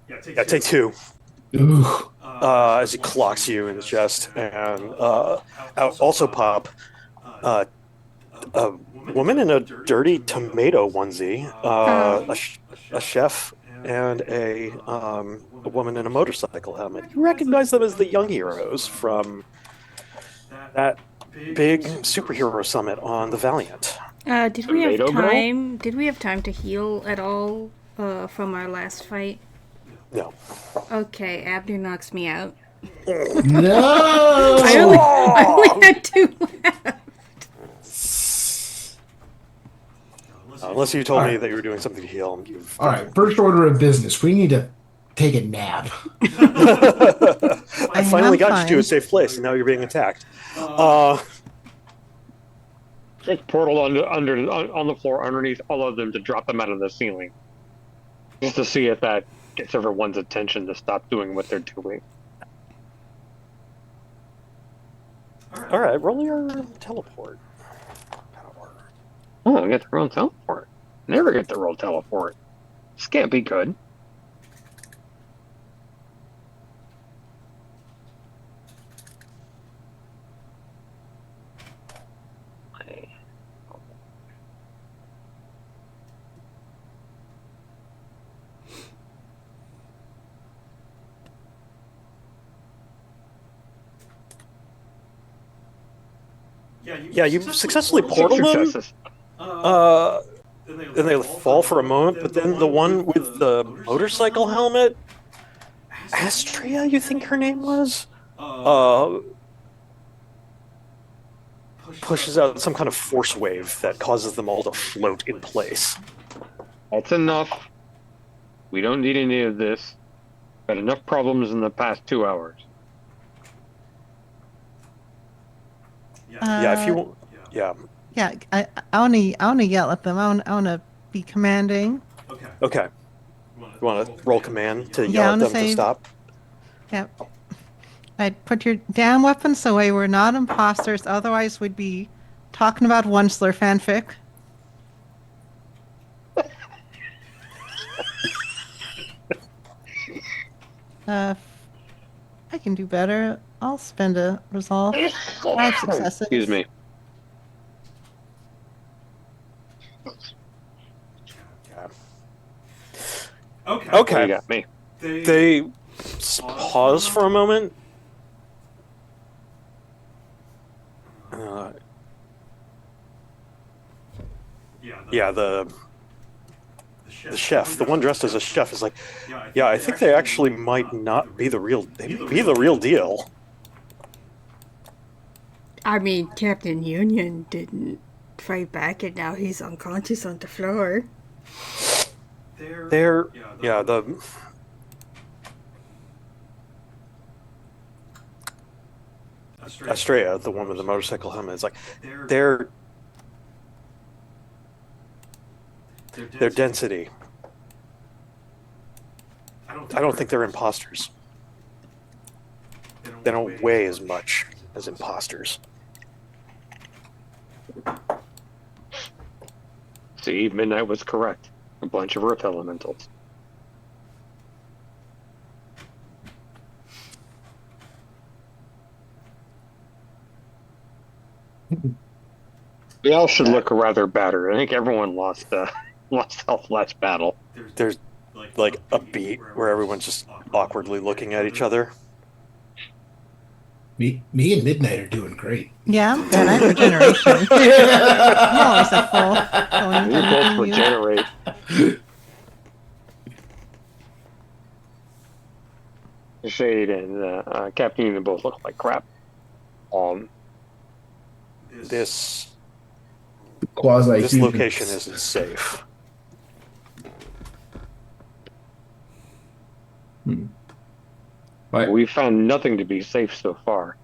Yeah, take 2. Ooh. as he clocks you in the chest, and out also pop uh, a woman in a dirty tomato onesie, Oh. a chef, and a woman in a motorcycle helmet. You recognize them as the young heroes from that big superhero summit on the Valiant. Did we have Tomato Girl? time? Did we have time to heal at all from our last fight? No. Okay, Abner knocks me out. No! I only had two left. Unless you told me that you were doing something to heal. All right, first order of business. We need to take a nap. I finally got you to a fine. safe place, and now you're being attacked. Uh, Just portal on the floor underneath all of them to drop them out of the ceiling, just to see if that gets everyone's attention to stop doing what they're doing. all right, roll your teleport power. Oh, I get to roll teleport. Never get to roll teleport. This can't be good. Yeah, you successfully portal them. Successes. Then they fall for a moment, but then the one with the motorcycle helmet, Astria, you think her name was, pushes out some kind of force wave that causes them all to float in place. That's enough. We don't need any of this. Had enough problems in the past 2 hours. Yeah, if you, yeah, Yeah, I wanna yell at them. I wanna be commanding. okay. You want to roll command to Yeah, I yell at wanna them to say- stop? Yeah. I'd put your damn weapons away. We're not imposters. Otherwise, we'd be talking about Onceler fanfic. uh, I can do better. I'll spend a resolve. 5 successes. Excuse me. Okay. You Okay. got me. They pause for a moment. Yeah, the chef, the one dressed as a chef, is like, yeah, I think they actually might not be the real. They may be the real deal. I mean, Captain Union didn't fight back, and now he's unconscious on the floor. They're yeah the. Astrea, the one with the motorcycle helmet, is like, their density. I don't think they're imposters. They don't weigh as much as imposters. See, Midnight was correct. A bunch of Earth elementals. We all should look rather battered. I think everyone lost lost health last battle. There's like a beat where everyone's just awkwardly looking at each other. Me and Midnight are doing great. Yeah, and I have regeneration. I'm always at full. Don't We need both anything used. regenerate. Shade and Captain Union both look like crap. This Quasi. this location isn't safe. Right. We found nothing to be safe so far.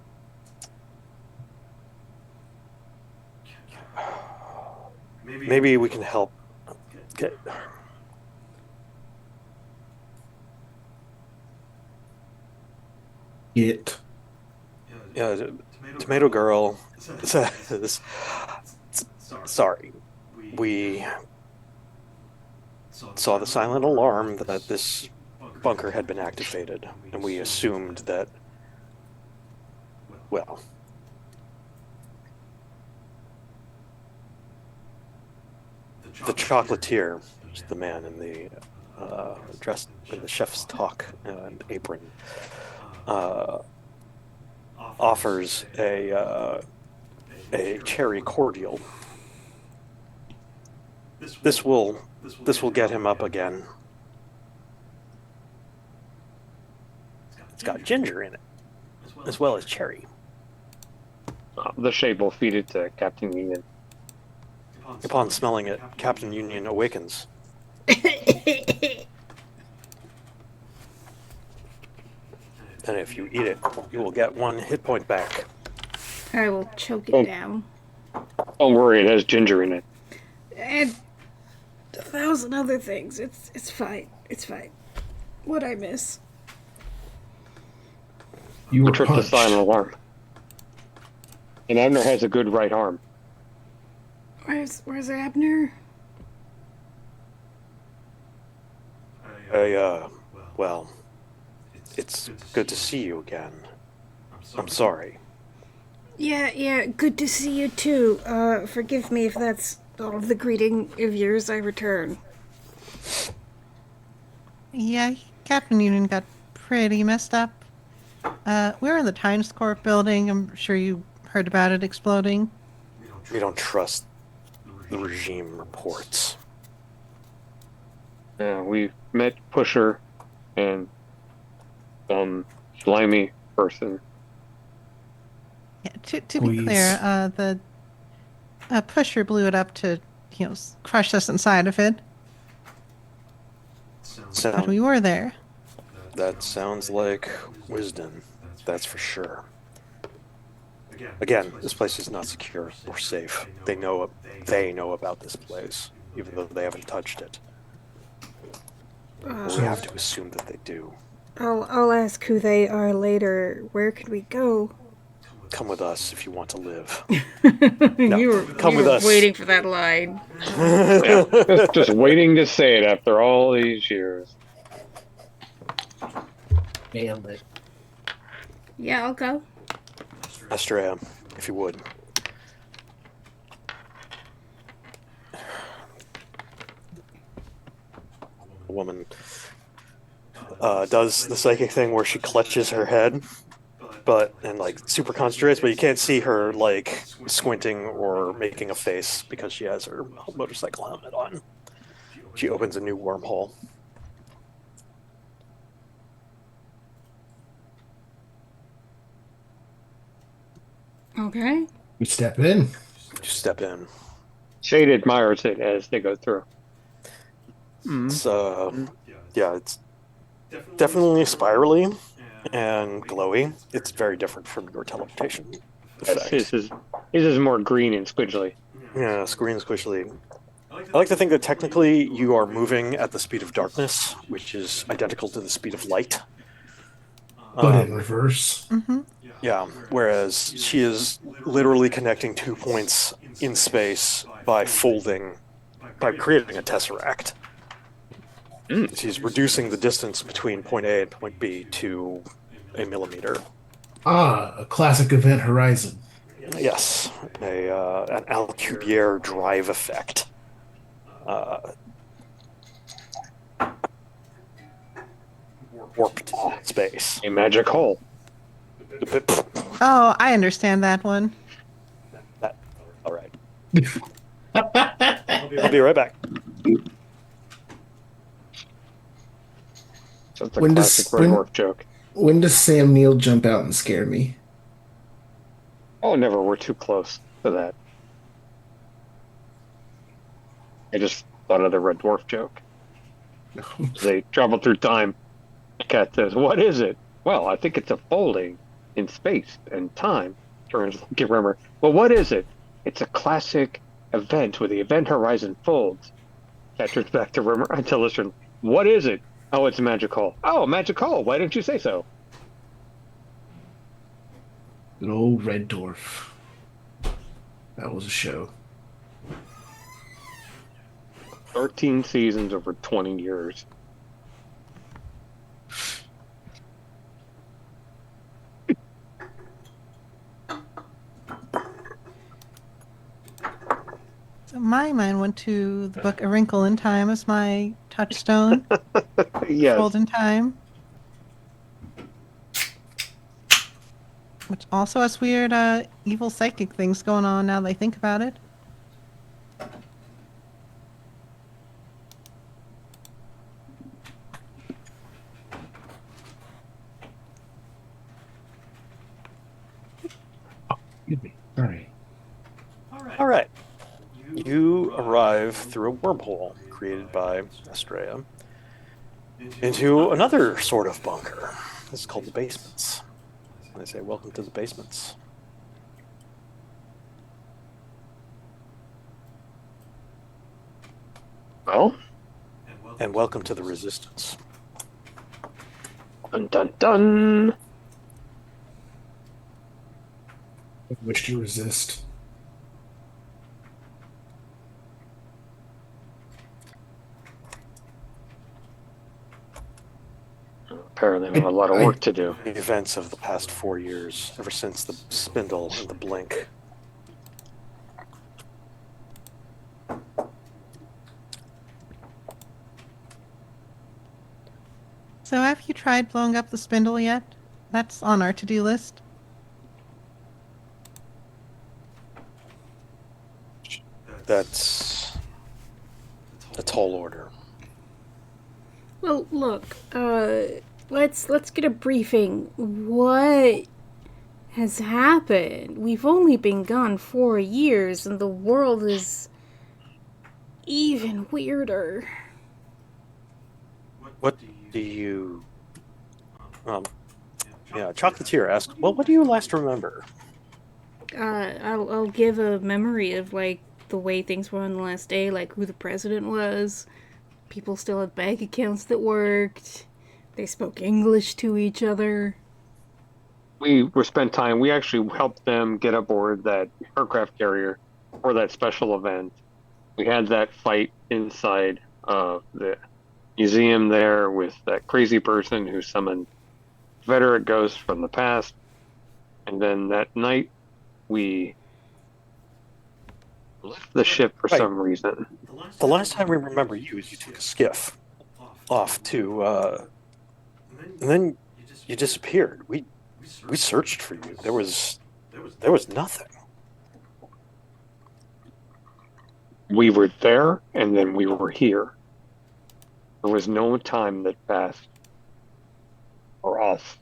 Maybe we can help. Get, It. yeah, Tomato Girl. Sorry, we saw the silent alarm that this bunker had been activated, and we assumed that, well, the chocolatier, the man in the dressed in the chef's toque and apron, offers a cherry cordial. This will get him up again. It's got ginger in it, as well as cherry. The shade will feed it to Captain Union. Upon smelling it, Captain Union awakens. And if you eat it, you will get 1 hit point back. I will choke it down. Don't worry, it has ginger in it. And 1,000 other things. It's fine. It's fine. What'd I miss? You were Tripped the punched. silent alarm. And Abner has a good right arm. Where's Abner? Well, it's good to see you again. I'm sorry. Yeah, good to see you too. Forgive me if that's all of the greeting of yours I return. Yeah, Captain Union got pretty messed up. We're in the Times Corp building. I'm sure you heard about it exploding. We don't trust the regime reports. Yeah, we met Pusher and some slimy person. Yeah, to be clear, the pusher blew it up to, crush us inside of it. But we were there. That sounds like wisdom, that's for sure. Again, this place is not secure or safe. They know about this place, even though they haven't touched it. We have to assume that they do. I'll ask who they are later. Where can we go? Come with us if you want to live. You were come with us. waiting for that line. Yeah, just waiting to say it after all these years. Nailed it. Yeah, I'll go. Estrella, if you would. A woman does the psychic thing where she clutches her head, and super concentrates, but you can't see her squinting or making a face because she has her motorcycle helmet on. She opens a new wormhole. Okay. We step in. You step in. Shade admires it as they go through. It's it's definitely spirally and glowy. It's very different from your teleportation effect. His is more green and squidgely. Yeah, screen squishly. I like to think that technically you are moving at the speed of darkness, which is identical to the speed of light. But in reverse. Mm-hmm. Yeah, whereas she is literally connecting 2 points in space by creating a tesseract. She's reducing the distance between point A and point B to a millimeter. A classic Event Horizon. Yes, an Alcubierre drive effect. Warped space. A magic hole. Oh, I understand that one. All right. I'll be right back. So it's a classic Red Dwarf joke. When does Sam Neill jump out and scare me? Oh, never. We're too close to that. I just thought of the Red Dwarf joke. They travel through time. The cat says, "What is it?" "Well, I think it's a folding in space and time." Turns to Rimmer. "Well, what is it?" "It's a classic event where the event horizon folds." Cat turns back to Rimmer and to listen. "What is it?" "Oh, it's a magic hole." "Oh, magic hole. Why didn't you say so?" Good old Red Dwarf. That was a show. 13 seasons over 20 years. my mind went to the book A Wrinkle in Time as my touchstone. Yes. Fold in Time. Which also has weird evil psychic things going on now that I think about it. Excuse me. Sorry. All right. You arrive through a wormhole created by Estrella into another sort of bunker. This is called the basements. And they say, welcome to the basements. Well, And welcome to the resistance. dun dun dun. Which you resist. Apparently, we have a lot of work to do. The events of the past 4 years, ever since the spindle and the blink. So have you tried blowing up the spindle yet? That's on our to-do list. That's a tall order. Well, look, let's get a briefing. What has happened? We've only been gone 4 years, and the world is even weirder. What do you... Chocolatier asks, well, what do you last remember? I'll give a memory of, like, the way things were on the last day, like who the president was. People still had bank accounts that worked. They spoke English to each other. We were spent time. We actually helped them get aboard that aircraft carrier for that special event. We had that fight inside of the museum there with that crazy person who summoned Confederate ghosts from the past. And then that night, we left the ship for Right. some reason. The last time we remember you took a skiff off to, and then you disappeared. We searched for you. There was nothing. We were there, and then we were here. There was no time that passed for us.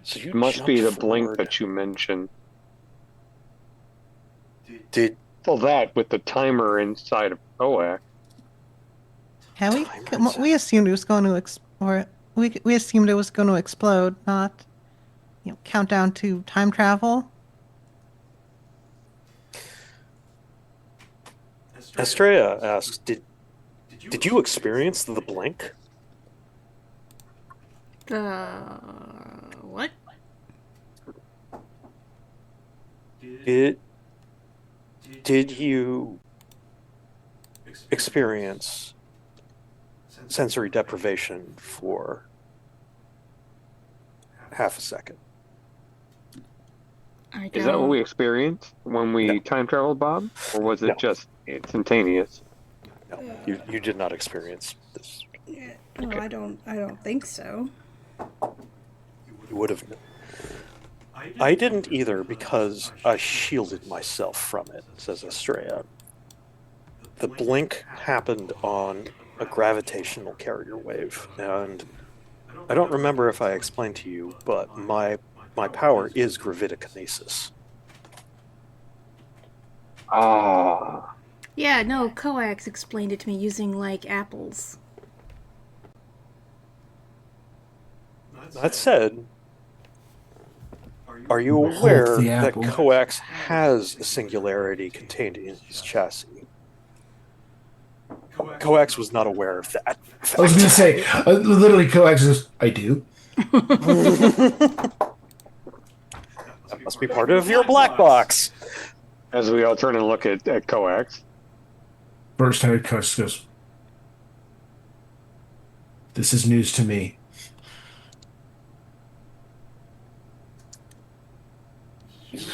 So you It must be the jumped blink forward. that you mentioned. Did Well, that with the timer inside of Coax. How Timers. we assumed it was going to we assumed it was going to explode, not count down to time travel. Estrella asks, did you experience the blink? What? Did you experience sensory deprivation for half a second? I don't. Is that what we experienced when we No. time traveled, Bob? Or was it No. just instantaneous? No, you did not experience this. No, I don't think so. You would have. I didn't either because I shielded myself from it, says Estrella. The blink happened on a gravitational carrier wave, and I don't remember if I explained to you, but my power is gravitokinesis. Ah. Yeah, no, Coax explained it to me using, like, apples. That said, are you aware Hold the that apple. Coax has a singularity contained in his chassis? Coax was not aware of that. I was going to say, literally, Coax is, I do. That must be part of your black box. As we all turn and look at Coax. First head Coax goes, this is news to me.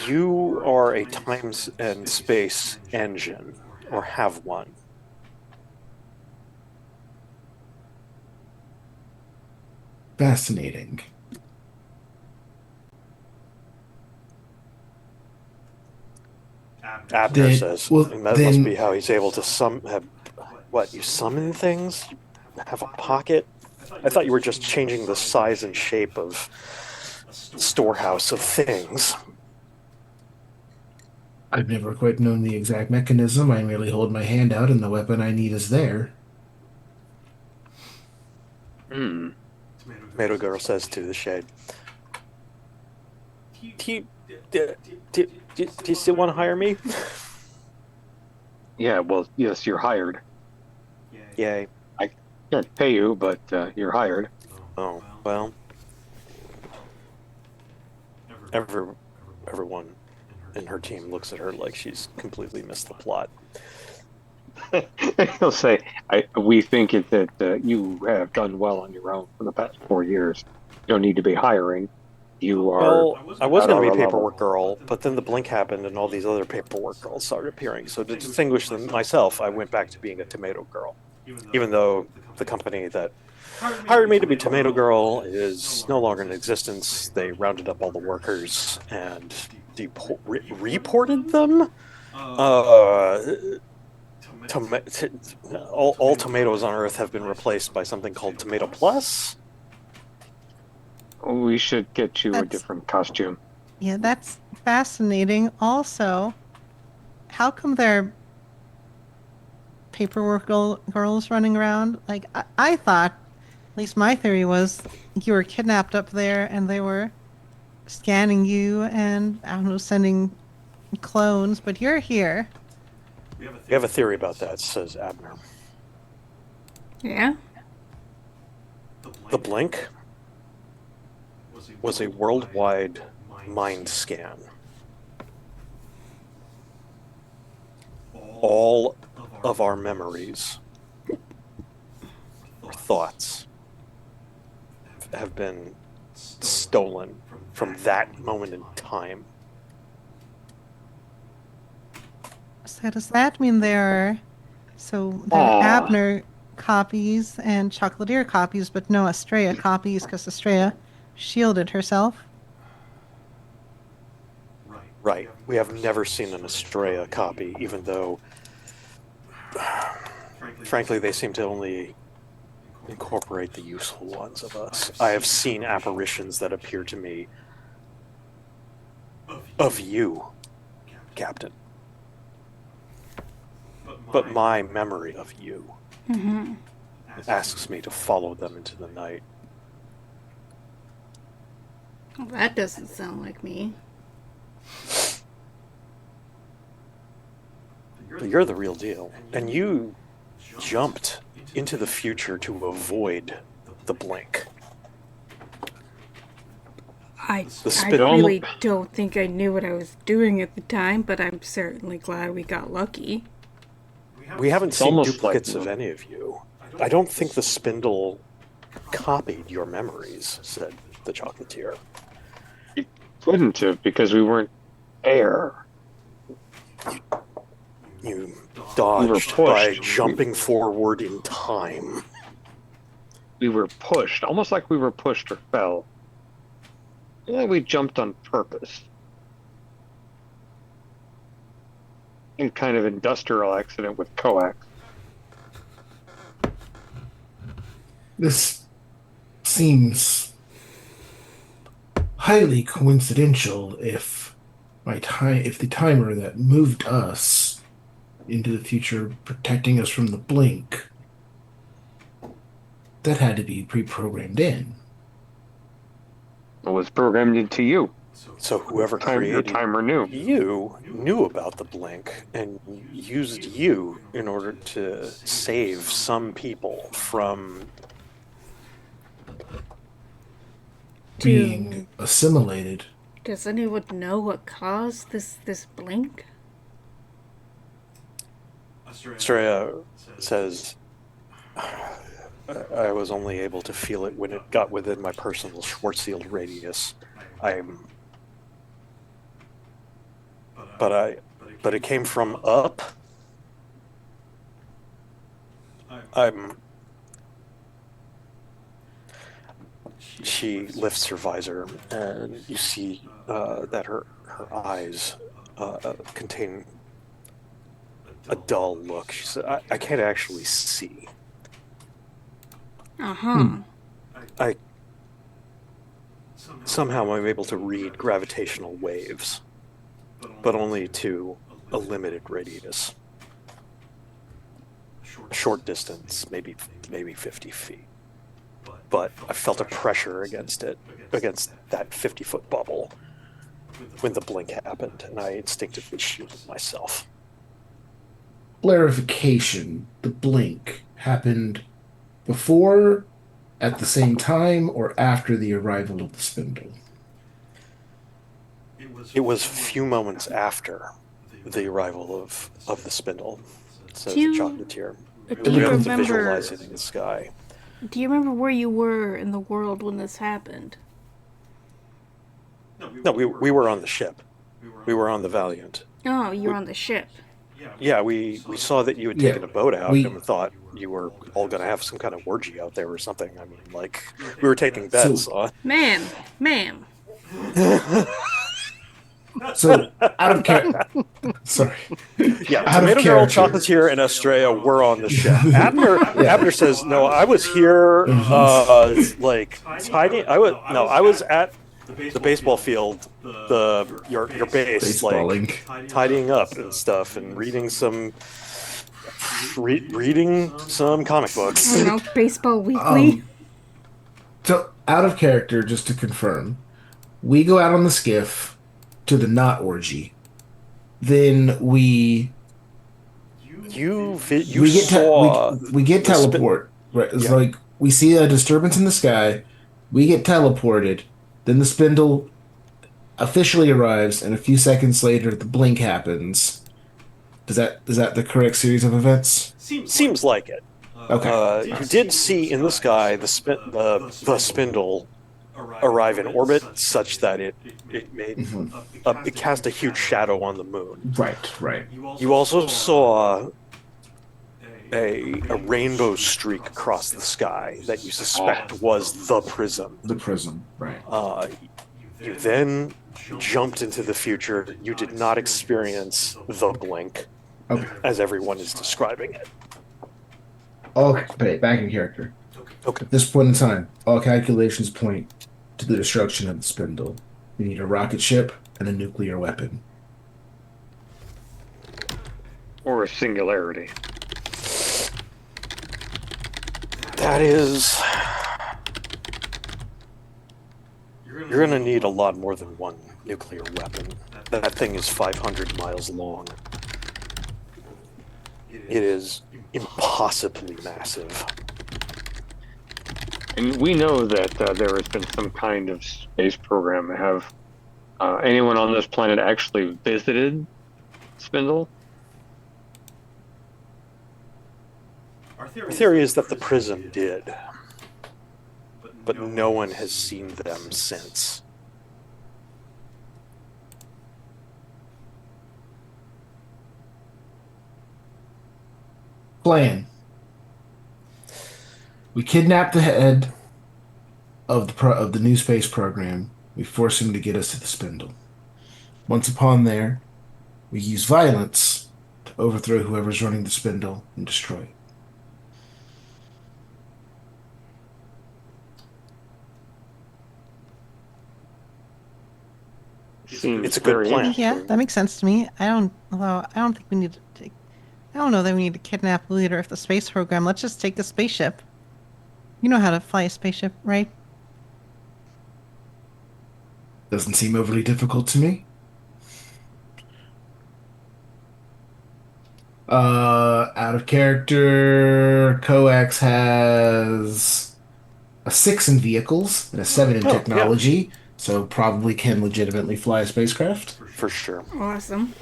You are a time and space engine, or have one. Fascinating. Abner Then, says, well, and that must be then how he's able to what, you summon things? You have a pocket? I thought you were just changing the size and shape of storehouse of things. I've never quite known the exact mechanism. I merely hold my hand out, and the weapon I need is there. Hmm. Tomato Girl says to the shade, do you, do, do, do you still want to hire me? Yeah, well, yes, you're hired. Yay. I can't pay you, but you're hired. Oh, well. Everyone in her team looks at her like she's completely missed the plot. He'll say, we think that you have done well on your own for the past 4 years. You don't need to be hiring. You are Well, I was at going to our be level. paperwork girl, but then the blink happened and all these other paperwork girls started appearing. So to distinguish them myself, I went back to being a tomato girl. Even though the company that hired me to be tomato girl is no longer in existence, they rounded up all the workers and reported them. All tomatoes on Earth have been replaced by something called Tomato Plus. We should get you a That's different costume. yeah, that's fascinating. Also, how come there are paperwork girls running around? Like I thought, at least my theory was you were kidnapped up there and they were scanning you and I don't know, sending clones, but you're here. We have a theory about that, says Abner. Yeah? The blink was a worldwide mind scan. All of our memories or thoughts have been stolen from that moment in time. So does that mean there are Aw, Abner copies and Chocolatier copies, but no Estrella copies because Estrella shielded herself? Right. We have never seen an Estrella copy, even though, frankly, they seem to only incorporate the useful ones of us. I have seen apparitions that appear to me of you, Captain. But my memory of you asks me to follow them into the night. Well, that doesn't sound like me. But you're the real deal. And you jumped into the future to avoid the blink. I spit- really don't think I knew what I was doing at the time, but I'm certainly glad we got lucky. We haven't seen almost duplicates like- of any of you. I don't think the spindle copied your memories, said the chocolatier. couldn't have because we weren't air. You dodged pushed. by jumping forward in time. We were pushed, almost like we were pushed or fell. Yeah, we jumped on purpose. In kind of industrial accident with coax. This seems highly coincidental if the timer that moved us into the future, protecting us from the blink, that had to be pre-programmed in. It was programmed into you. So whoever Your created timer knew. you knew about the blink and used you in order to save some people from Being assimilated. Does anyone know what caused this blink? Estrella says, I was only able to feel it when it got within my personal Schwarzschild radius. but it came from up. I'm. She lifts her visor, and you see that her eyes contain a dull look. She said, I can't actually see. Uh-huh. I somehow I'm able to read gravitational waves, but only to a limited radius. A short distance, maybe 50 feet. But I felt a pressure against that 50-foot bubble when the blink happened, and I instinctively shielded myself. Clarification: the blink happened before, at the same time, or after the arrival of the spindle? It was a few moments after the arrival of the spindle, says Do the you- chocolatier. do We you were able to remember- visualize it in the sky. Do you remember where you were in the world when this happened? No, we were on the ship. We were on the Valiant. Oh, you're on the ship. Yeah, we saw that you had Yeah, taken a boat out we- and thought you were all going to have some kind of orgy out there or something. I mean, like, we were taking bets on. Ma'am. So, out of character. Sorry. Yeah, Out of Tomato Girl, character. Chocolatier, and Estrella were on the ship. Abner says, "No, I was here, like tidying. I was at the baseball field, your base, Baseballing. like tidying up and stuff, and reading some comic books." You know, Baseball Weekly. So, out of character, just to confirm, we go out on the skiff to the knot orgy. Then we You we get saw we get the spin- teleport. Right, it's Yeah. like we see a disturbance in the sky. We get teleported. Then the spindle officially arrives, and a few seconds later, the blink happens. Is that the correct series of events? Seems like it. Okay. You did see in the sky the spindle arrive in orbit, such that it made it cast a huge shadow on the moon. Right. You also saw a rainbow streak across the sky that you suspect was the prism. The prism. Right. You then jumped into the future. You did not experience the blink, Okay. as everyone is describing it. Okay. Back in character. Okay. At this point in time, all calculations point to the destruction of the spindle. We need a rocket ship and a nuclear weapon. Or a singularity. That is. You're going to need a lot more than one nuclear weapon. That thing is 500 miles long. It is impossibly massive. And we know that there has been some kind of space program. Have anyone on this planet actually visited Spindle? Our theory is that the prism did, but no one has seen them since. Plan. We kidnap the head of the new space program. We force him to get us to the spindle. Once upon there, we use violence to overthrow whoever's running the spindle and destroy it. It's a good very plan. interesting. Yeah, that makes sense to me. I don't think we need to take. I don't know that we need to kidnap the leader of the space program. Let's just take a spaceship. You know how to fly a spaceship, right? Doesn't seem overly difficult to me. Out of character, Coax has a 6 in vehicles and a 7 in Oh, technology, so probably can legitimately fly a spacecraft. For sure. Awesome.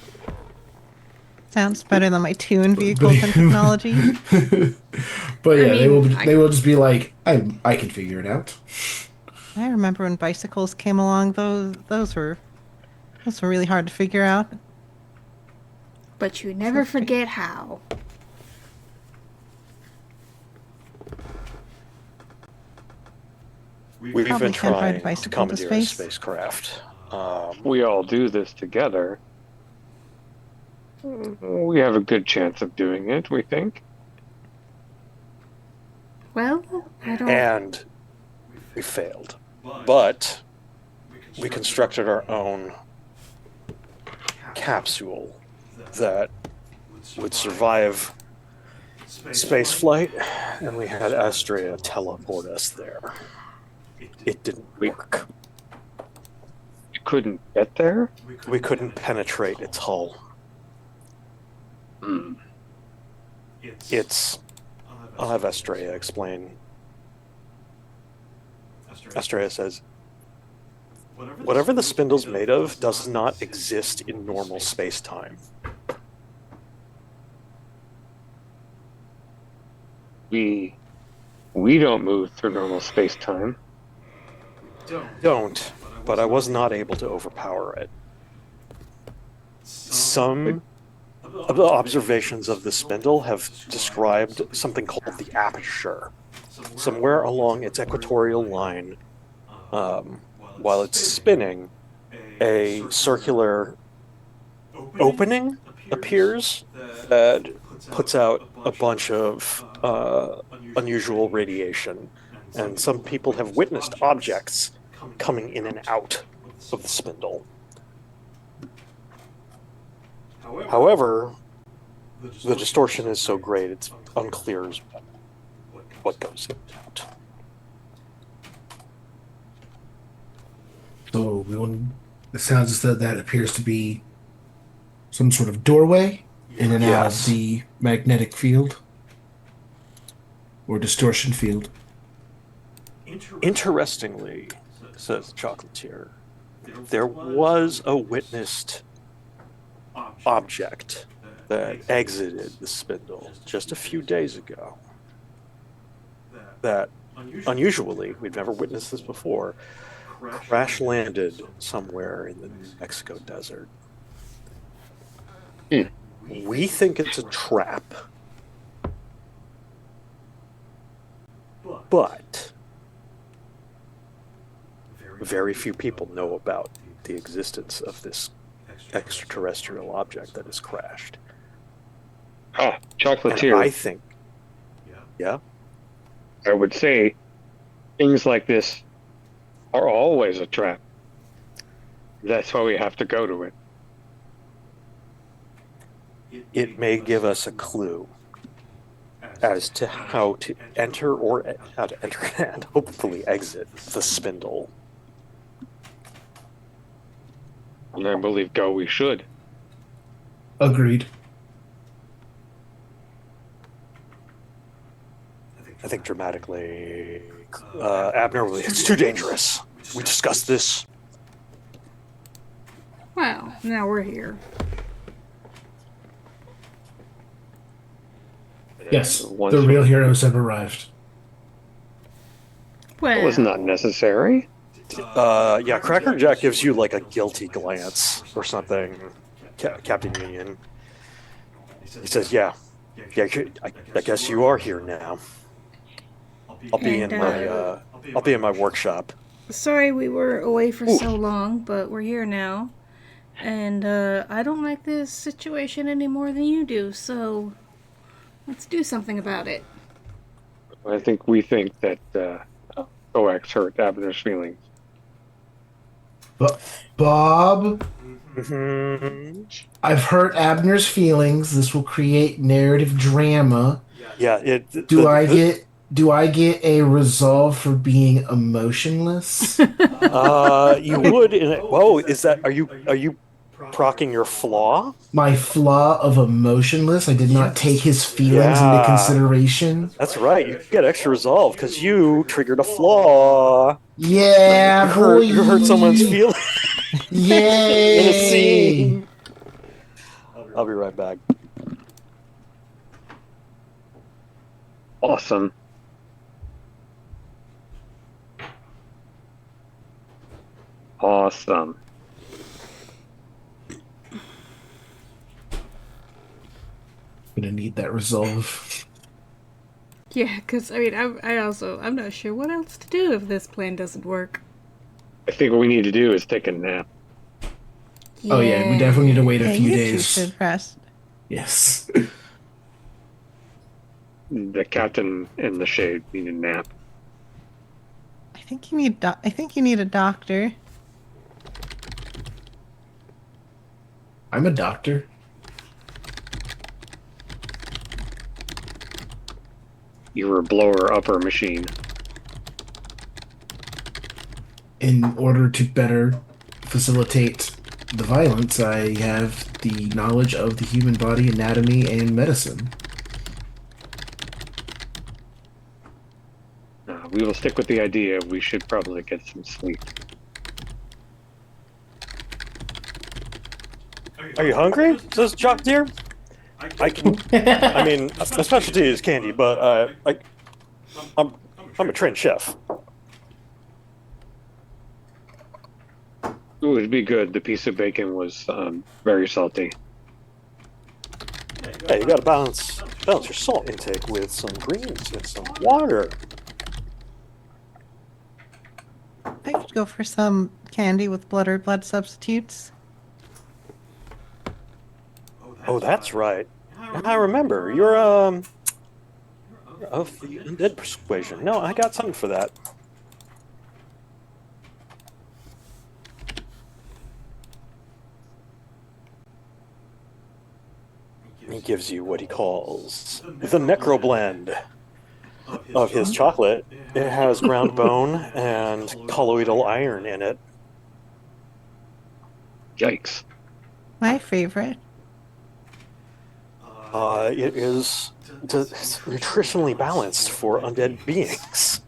Sounds better than my 2 in vehicles and technology. But yeah, mean, they will just be like, I can figure it out. I remember when bicycles came along. Those were really hard to figure out. But you never forget how. We've Probably been can't ride a trying to bicycle to commandeer a space. spacecraft. We all do this together. We have a good chance of doing it, we think. Well, I don't... And we failed. But we constructed our own capsule that would survive space flight, and we had Astrea teleport us there. It didn't work. You couldn't get there? We couldn't penetrate its hull. Hmm. I'll have Astrea explain. Astrea says, whatever the spindle's made of does not exist in normal space-time. We don't move through normal space-time. Don't, but I was not able to overpower it. Some of the observations of the spindle have described something called the aperture. Somewhere along its equatorial line, while it's spinning, a circular opening appears that puts out a bunch of unusual radiation. And some people have witnessed objects coming in and out of the spindle. However, the distortion is so great, it's unclear as what goes in and out. So it sounds as though that appears to be some sort of doorway in and out of Yes. the magnetic field or distortion field. Interestingly, says the chocolatier, there was a witnessed object that exited the spindle just a few days ago. That, unusually, we've never witnessed this before, crash landed somewhere in the New Mexico desert. We think it's a trap. But very few people know about the existence of this extraterrestrial object that has crashed. Ah, And chocolatier. I think, yeah, I would say things like this are always a trap. That's why we have to go to it. it may give us a clue as to how to enter and hopefully exit the spindle. And I believe go we should. Agreed. I think dramatically, Abner will, it's too dangerous. We discussed this. Well, now we're here. Yes, Once the we- real heroes have arrived. Well, It was not necessary. Yeah, Cracker Jack gives you like a guilty glance or something, Captain Union. He says, yeah, I guess you are here now. I'll be in my workshop. sorry we were away for so long, but we're here now. And I don't like this situation any more than you do, so let's do something about it. I think we think that Coax hurt Abner's feelings. But Bob, Mm-hmm. I've hurt Abner's feelings. This will create narrative drama. Yeah. Do I get a resolve for being emotionless? You would. Whoa, is that? Are you procking your flaw? My flaw of emotionless. I did not take his feelings into Yeah. consideration. That's right. You get extra resolve because you triggered a flaw. Yeah, You hurt someone's feelings Yay! in a scene. I'll be right back. Awesome. Awesome. to need that resolve. Yeah, because, I mean, I'm not sure what else to do if this plan doesn't work. I think what we need to do is take a nap. Oh yeah, we definitely need to wait a Yeah, few you two days. should rest. Yes. The captain and the shade need a nap. I think you need. I think you need a doctor. I'm a doctor. You're a blower upper machine. In order to better facilitate the violence, I have the knowledge of the human body, anatomy, and medicine. We will stick with the idea we should probably get some sleep. Are you hungry? Says Jock Deer. I can. I mean, my specialty is candy, but I'm a trained chef. Ooh, it'd be good. The piece of bacon was very salty. Hey, you gotta balance your salt intake with some greens and some water. I could go for some candy with blood substitutes. Oh, that's right. I remember. You're of the undead persuasion. No, I got something for that. He gives you what he calls the necro blend of his chocolate. It has ground bone and colloidal iron in it. Yikes. My favorite. It's nutritionally balanced for undead beings.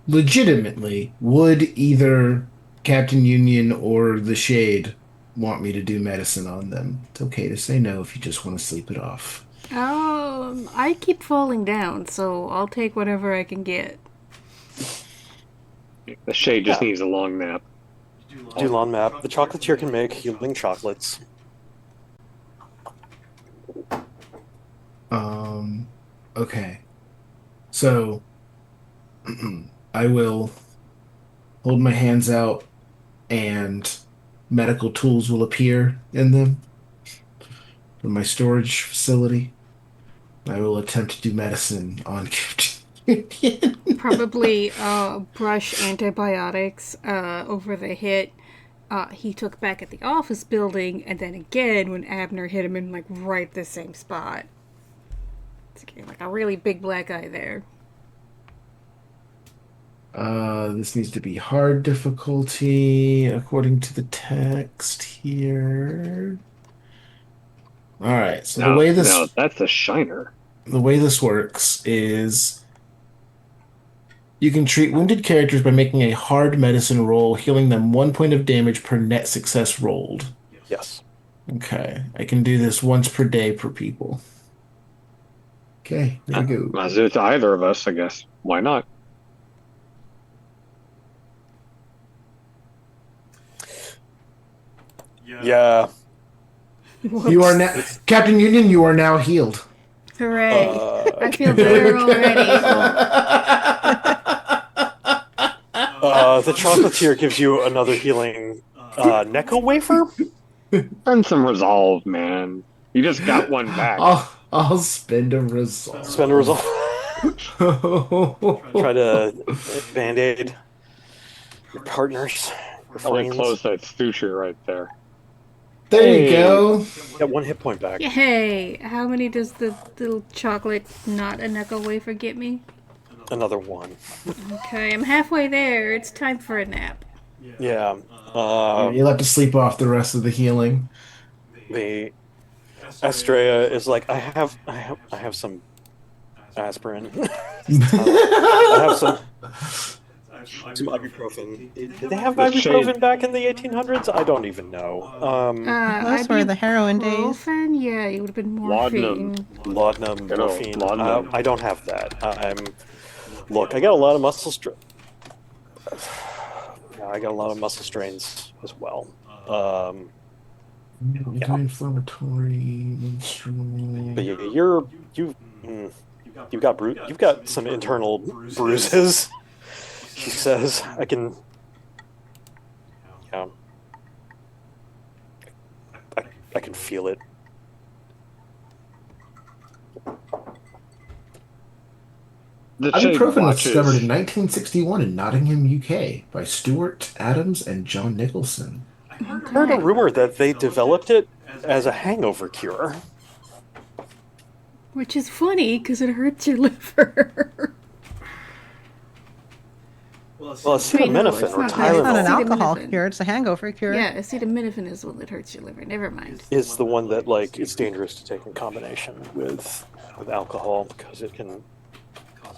Legitimately, would either Captain Union or the Shade want me to do medicine on them? It's okay to say no if you just want to sleep it off. I keep falling down, so I'll take whatever I can get. The shade just needs a long nap. Do long map. The chocolatier can make healing chocolates. Okay. So, I will hold my hands out and medical tools will appear in them from my storage facility. I will attempt to do medicine on Captain Union. Probably brush antibiotics over the hit he took back at the office building, and then again when Abner hit him in like right the same spot. It's like a really big black eye there. This needs to be hard difficulty according to the text here. All right. So No, that's a shiner. the way this works is you can treat wounded characters by making a hard medicine roll, healing them 1 point of damage per net success rolled. Yes. Okay. I can do this once per day per people. Okay, there we go. I'll do it to either of us, I guess. Why not? Yeah. You are now Captain Union, you are now healed. Hooray. I feel better already. The chocolatier gives you another healing Necco wafer? Spend some resolve, man. You just got one back. I'll spend a resolve. Spend a resolve. Try to band-aid your partners, your Probably friends. close that suture right there. There you go. Got 1 hit point back. Yay! How many does the little chocolate, not a Necco wafer, get me? Another 1. Okay, I'm halfway there. It's time for a nap. Yeah. You'll have to sleep off the rest of the healing. The Estrella is like, I have some aspirin. I have some ibuprofen. Did they have ibuprofen back in the 1800s? I don't even know. Those were the heroin days. Ibuprofen? Yeah, it would have been morphine. Laudanum, morphine. laudanum. I don't have that. Look, I got a lot of muscle I got a lot of muscle strains as well. Anti-inflammatory, menstrual. But yeah, you've got some internal bruises. She says, I can, yeah, I can feel it. The shade Ibuprofen was discovered in watches. 1961 in Nottingham, UK, by Stuart Adams and John Nicholson. I heard a rumor that they developed it as a hangover cure. Which is funny because it hurts your liver. Well, Wait, no, acetaminophen it's or not that. It's not an Tylenol alcohol Acetaminophen. cure, it's a hangover cure. Yeah, acetaminophen is one that hurts your liver. Never mind. is the one that like it's dangerous to take in combination with alcohol because it can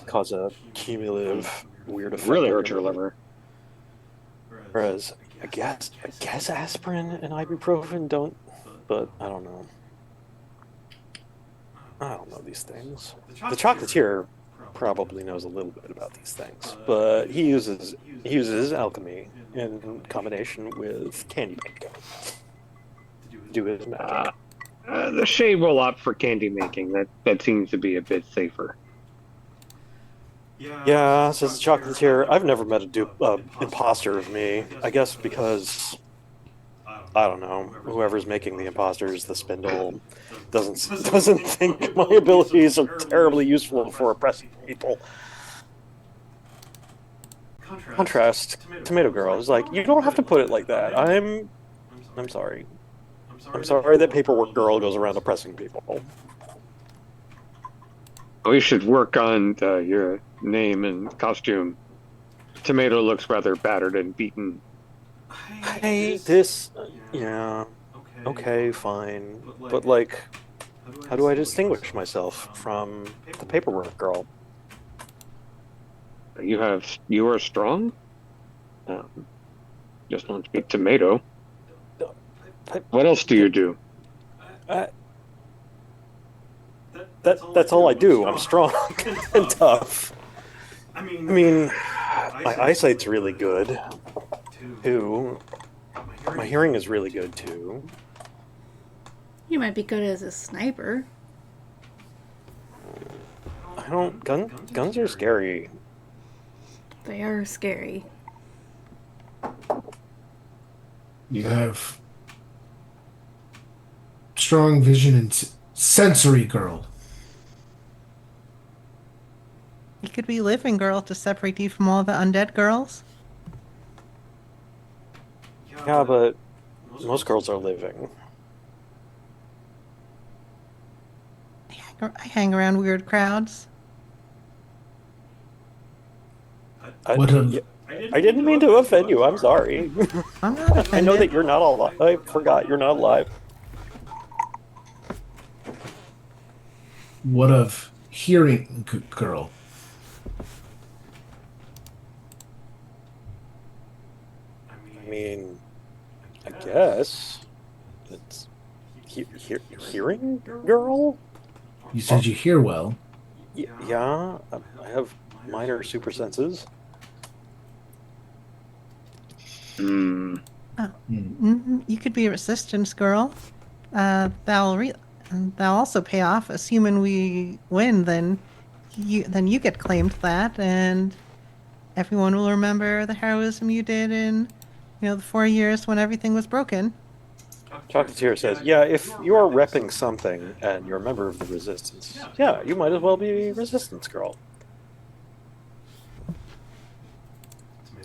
cause a cumulative weird effect. Really hurt your liver. Whereas I guess aspirin and ibuprofen don't, but I don't know. I don't know these things. The chocolatier probably knows a little bit about these things, but he uses alchemy in combination with candy making to do his magic. The shade will opt for candy making. That seems to be a bit safer. Yeah, says the chocolatier. I've never met a imposter of me. I guess because I don't know. Whoever's making the imposters, the spindle, doesn't think my abilities are terribly useful for oppressing people. Contrast, Tomato Girl is like, you don't have to put it like that. I'm sorry. I'm sorry that Paperwork Girl goes around oppressing people. We should work on your name and costume. Tomato looks rather battered and beaten. Hey, this, yeah, okay, fine, but like, how do I distinguish myself from the Paperwork Girl? You are strong. Just don't speak tomato. What else do you do? That's all I do. I'm strong and tough. I mean, my eyesight's really good, too. My hearing is really good, too. You might be good as a sniper. I don't... Guns are scary. They are scary. You have strong vision and sensory girl. You could be living girl to separate you from all the undead girls. Yeah, but most girls are living. I hang around weird crowds. I I didn't mean to offend you. I'm sorry. I'm not offended. I know that you're not alive. I forgot you're not alive. What of hearing girl? I mean, I guess it's hearing girl. You said you hear well. Yeah, I have minor super senses. Hmm. You could be a resistance girl. That'll also pay off. Assuming we win, then you get claimed that, and everyone will remember the heroism you did in, the 4 years when everything was broken. Chocolatier says, yeah, if you're repping something and you're a member of the Resistance, yeah, you might as well be Resistance Girl.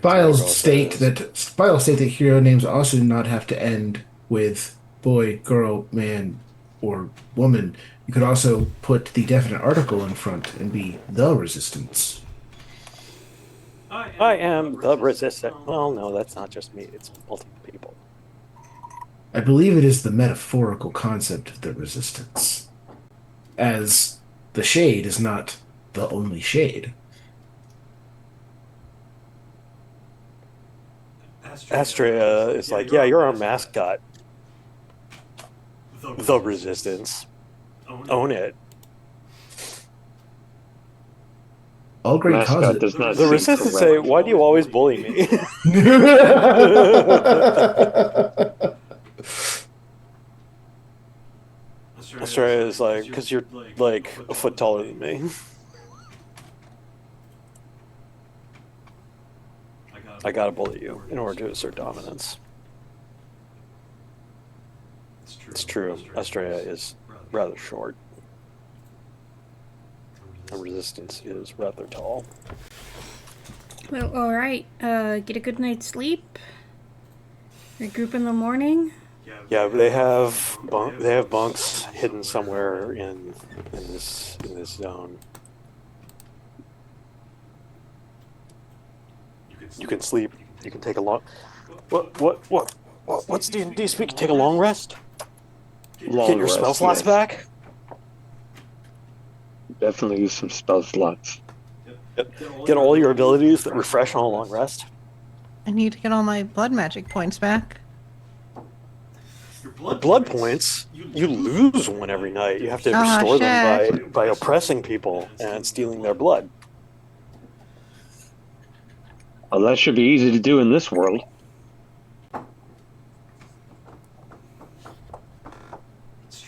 Files state that hero names also do not have to end with boy, girl, man, or woman. You could also put the definite article in front and be the Resistance. I am the Resistance. Well, no, that's not just me. It's multiple people. I believe it is the metaphorical concept of the Resistance, as the shade is not the only shade. Astrea is like, yeah, you're our mascot. The Resistance. Own it. All great Mascot causes. does not The seem Resistance correct. say, why do you always bully me? Australia is like, because you're like a foot taller than me. I gotta bully you in order to assert dominance. It's true. Australia is rather short. And resistance is rather tall. Well, alright. Get a good night's sleep. Regroup in the morning. Yeah, they have bunks hidden somewhere in this zone. You can sleep. You can take a long. What's D&D speak? Take a long rest. Long Get your rest, spell slots yes. back. Definitely use some spell slots. Get all your abilities that refresh on a long rest. I need to get all my blood magic points back. The blood points, you lose one every night. You have to Ah, restore them shit. by oppressing people and stealing their blood. Well, that should be easy to do in this world.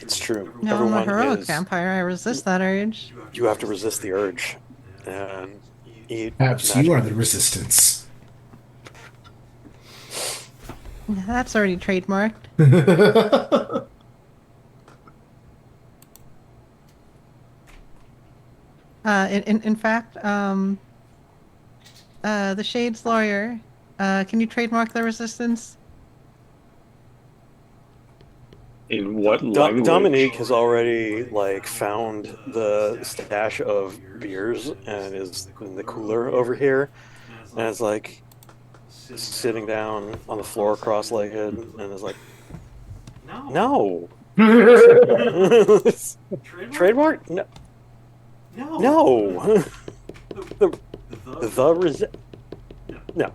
It's true. No, I'm a Everyone heroic is. vampire. I resist that urge. You have to resist the urge and eat. Perhaps magic. you are the resistance. That's already trademarked. In fact, the Shade's lawyer, can you trademark the resistance? In what language? Dominique has already like found the stash of beers and is in the cooler over here, and it's like sitting down on the floor cross-legged and is like, no. Trademark? No. No. No.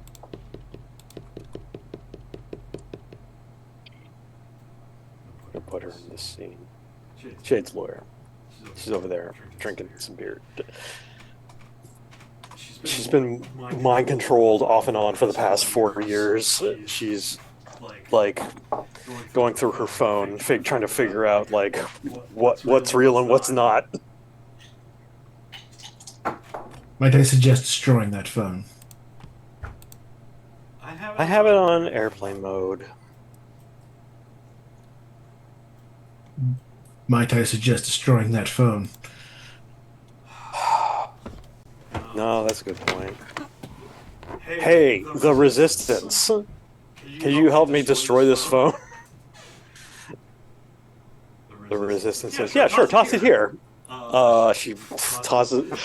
I'm gonna put her in this scene. Shade's lawyer. She's over there drinking some beer. She's been mind controlled off and on for the past 4 years. She's like going through her phone, trying to figure out like what's real and what's not. Might I suggest destroying that phone? I have it on airplane mode. Might I suggest destroying that phone? No, that's a good point. Hey, the resistance. Can you help me destroy this phone? The resistance says, yeah, sure, toss it here. She tosses.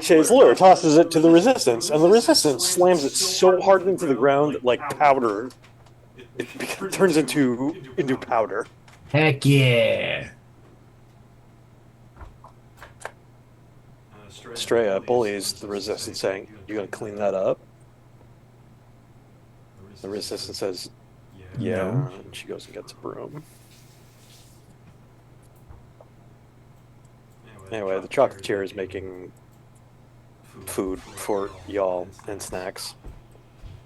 Shade's lawyer tosses it to the resistance, and the resistance slams it so hard into the ground that, like powder, it turns into powder. Heck yeah! Estrella bullies the resistance, saying, "You gonna clean that up?" The resistance says, "Yeah," No. and she goes and gets a broom. Anyway, the chocolatier is making food for y'all and snacks.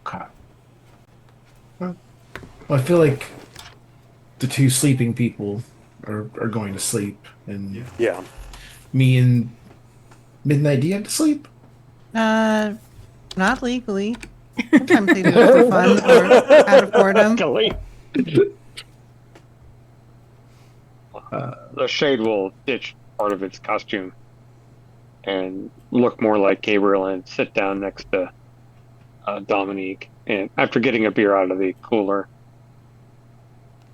Okay. Well, I feel like the two sleeping people are going to sleep, and Yeah. me and Midnight, do you have to sleep? Not legally. Sometimes they do it for fun or out of boredom. Golly. The Shade will ditch part of its costume and look more like Gabriel and sit down next to Dominique. And after getting a beer out of the cooler,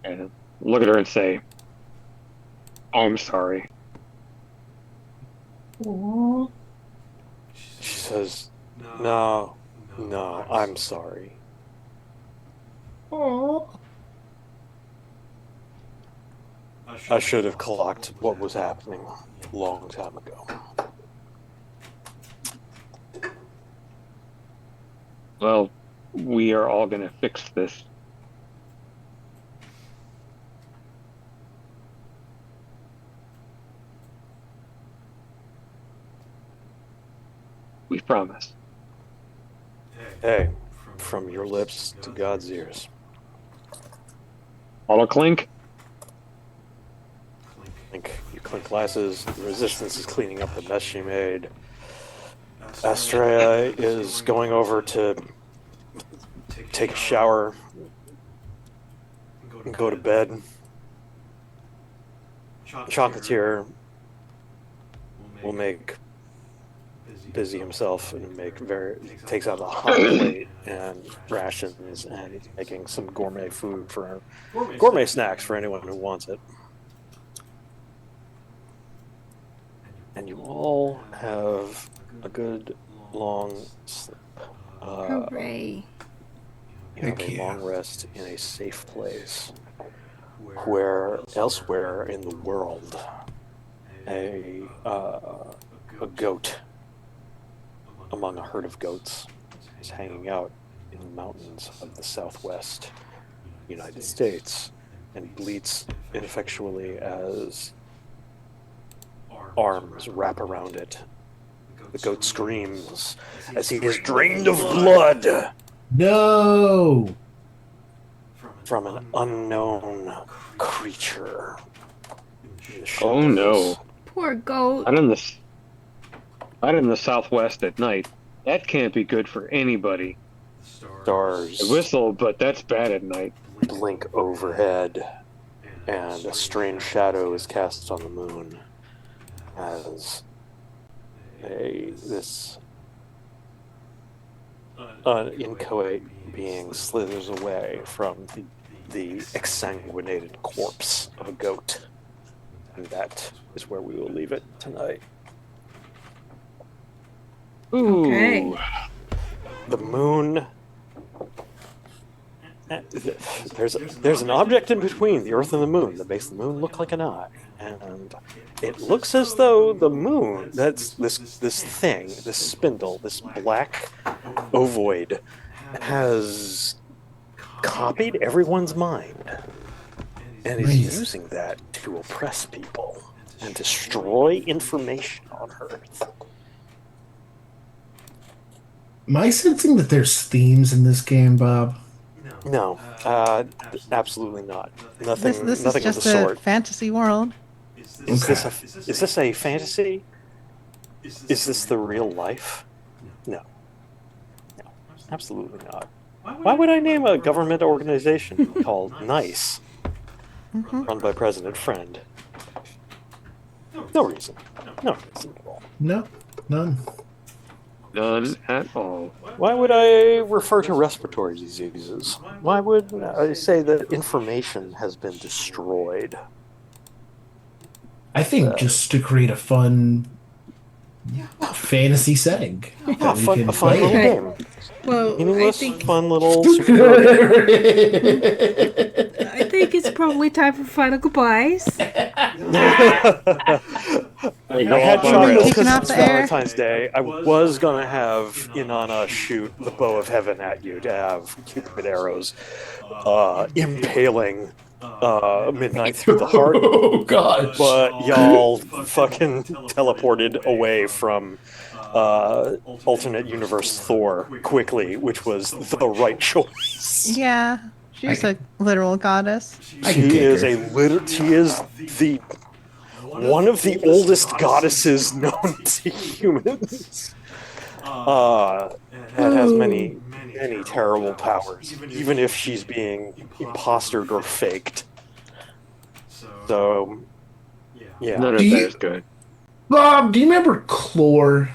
and look at her and say, "I'm sorry." She says, "No, I'm sorry." I should have clocked what was happening a long time ago. Well, we are all going to fix this. We promise. Hey, from your lips to God's ears. Auto clink. Clink, clink glasses. The Resistance is cleaning up the mess she made. Astrea is going over to take a shower and go to bed. Chocolatier will make busy himself and takes out a hot plate and rations, and he's making some gourmet food for gourmet snacks for anyone who wants it. And you all have a good long sleep. Hooray. You have a long rest in a safe place, where elsewhere in the world a goat among a herd of goats is hanging out in the mountains of the southwest United States and bleats ineffectually as arms wrap around it. The goat screams as he is drained of blood No! from an unknown creature. Oh no! Poor goat. Out in the southwest at night. That can't be good for anybody. Stars I whistle, but that's bad at night. blink overhead, and a strange shadow is cast on the moon as this inchoate being slithers away from the exsanguinated corpse of a goat. And that is where we will leave it tonight. Ooh. Okay. The moon. There's an object in between the Earth and the moon that makes the moon look like an eye, and it looks as though the moon, that's this thing, this spindle, this black ovoid, has copied everyone's mind and is Nice. using that to oppress people and destroy information on Earth. Am I sensing that there's themes in this game, Bob? No, absolutely not. Nothing. This nothing is of just the a sort. fantasy world. Is this a fantasy? Is this the real life? No. No, absolutely not. Why would I name a government organization called NICE, run by President Friend? No reason. No reason at all. No, none. None at all. Why would I refer to respiratory diseases? Why would I say that information has been destroyed? I think just to create a fun fantasy setting that we A can fun little play. game. Well, I Meaningless, think fun little superhero it's probably time for final goodbyes. I I had chocolates Kicking because off it's the air. Valentine's Day. I was going to have Inanna shoot the bow of heaven at you to have Cupid arrows impaling midnight through the heart. Oh gosh! But y'all fucking teleported away from alternate universe Thor quickly, which was the right choice. Yeah, she's a literal goddess. I can She take is her. she is the one of the oldest goddesses known to humans. And has many terrible powers, even if she's being impostered or faked. So, yeah. None of Do that you- is good. Bob, do you remember Clore?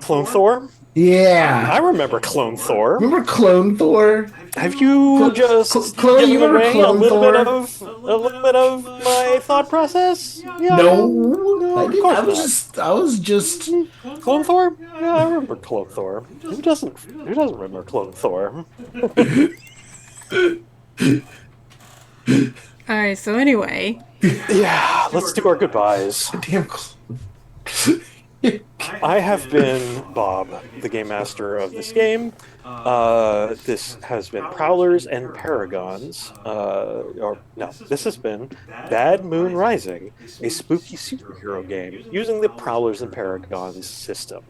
Clone Thor? Yeah. I remember Clone Thor. Remember Clone Thor? Have you just Chloe, given you remember away Clone Thor? a little bit of my thought process? Yeah, No, I of didn't. course I was just. not. Clone Thor? Yeah, I remember Clone Thor. Who doesn't remember Clone Thor? Alright, so anyway, Yeah, let's do our goodbyes. Damn. I have been Bob, the game master of this game. This has been Prowlers and Paragons. This has been Bad Moon Rising, a spooky superhero game using the Prowlers and Paragons system.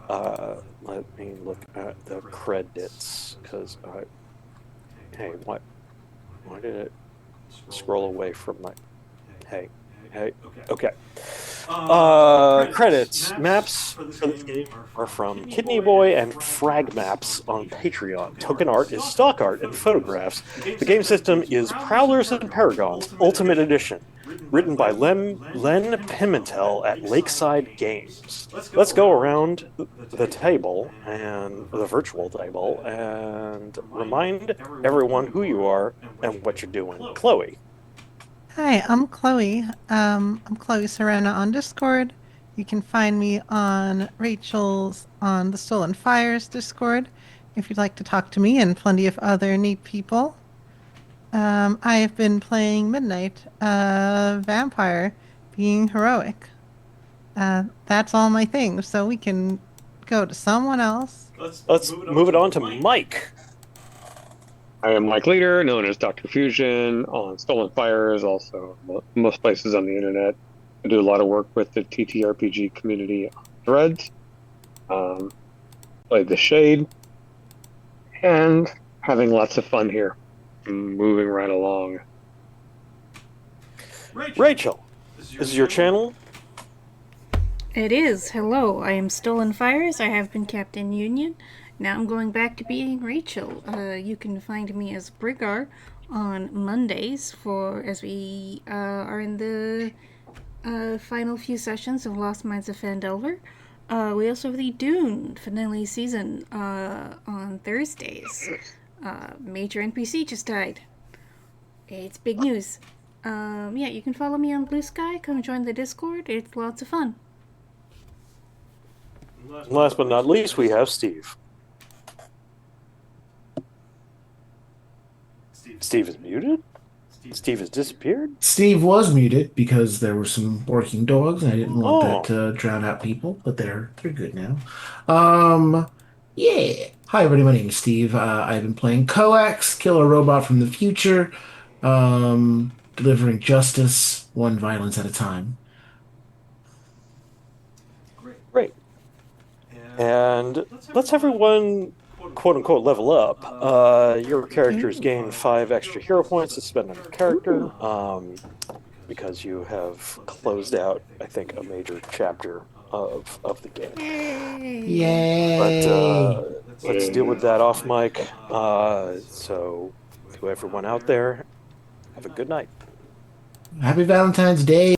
Let me look at the credits, because hey, why did it scroll away from my... Hey, Hey, okay. Credits. Maps for this game are from Kidney Boy and Frag Maps on Patreon. Token art is stock art and photographs. The game system is Prowlers and Paragons Ultimate Edition, written by Len Pimentel at Lakeside Games. Let's go around the table and the virtual table and remind everyone who you are and what you're doing. Chloe. Hi, I'm Chloe. I'm Chloe Serena on Discord. You can find me on Rachel's on the Stolen Fires Discord if you'd like to talk to me and plenty of other neat people. I have been playing Midnight, vampire, being heroic. That's all my things, so we can go to someone else. Let's move it on to Mike. I am Mike Leader, known as Dr. Fusion on Stolen Fires, also most places on the internet. I do a lot of work with the TTRPG community on Threads. Played the Shade, and having lots of fun here. Moving right along. Rachel, this is your channel? It is. Hello, I am Stolen Fires. I have been Captain Union. Now I'm going back to being Rachel. You can find me as Brigar on Mondays as we are in the final few sessions of Lost Mines of Phandelver. We also have the Dune finale season on Thursdays. Major NPC just died. It's big news. Yeah, you can follow me on Blue Sky. Come join the Discord. It's lots of fun. Last but not least, we have Steve. Steve is muted? Steve has disappeared? Steve was muted because there were some barking dogs, and I didn't want Oh. that to drown out people, but they're good now. Yeah. Hi, everybody. My name is Steve. I've been playing Coax, Killer Robot from the Future, delivering justice one violence at a time. Great. And let's everyone quote unquote level up. Your characters gain 5 extra hero points to spend on your character because you have closed out, I think, a major chapter of the game. Yay! But let's deal with that off mic. So, to everyone out there, have a good night. Happy Valentine's Day.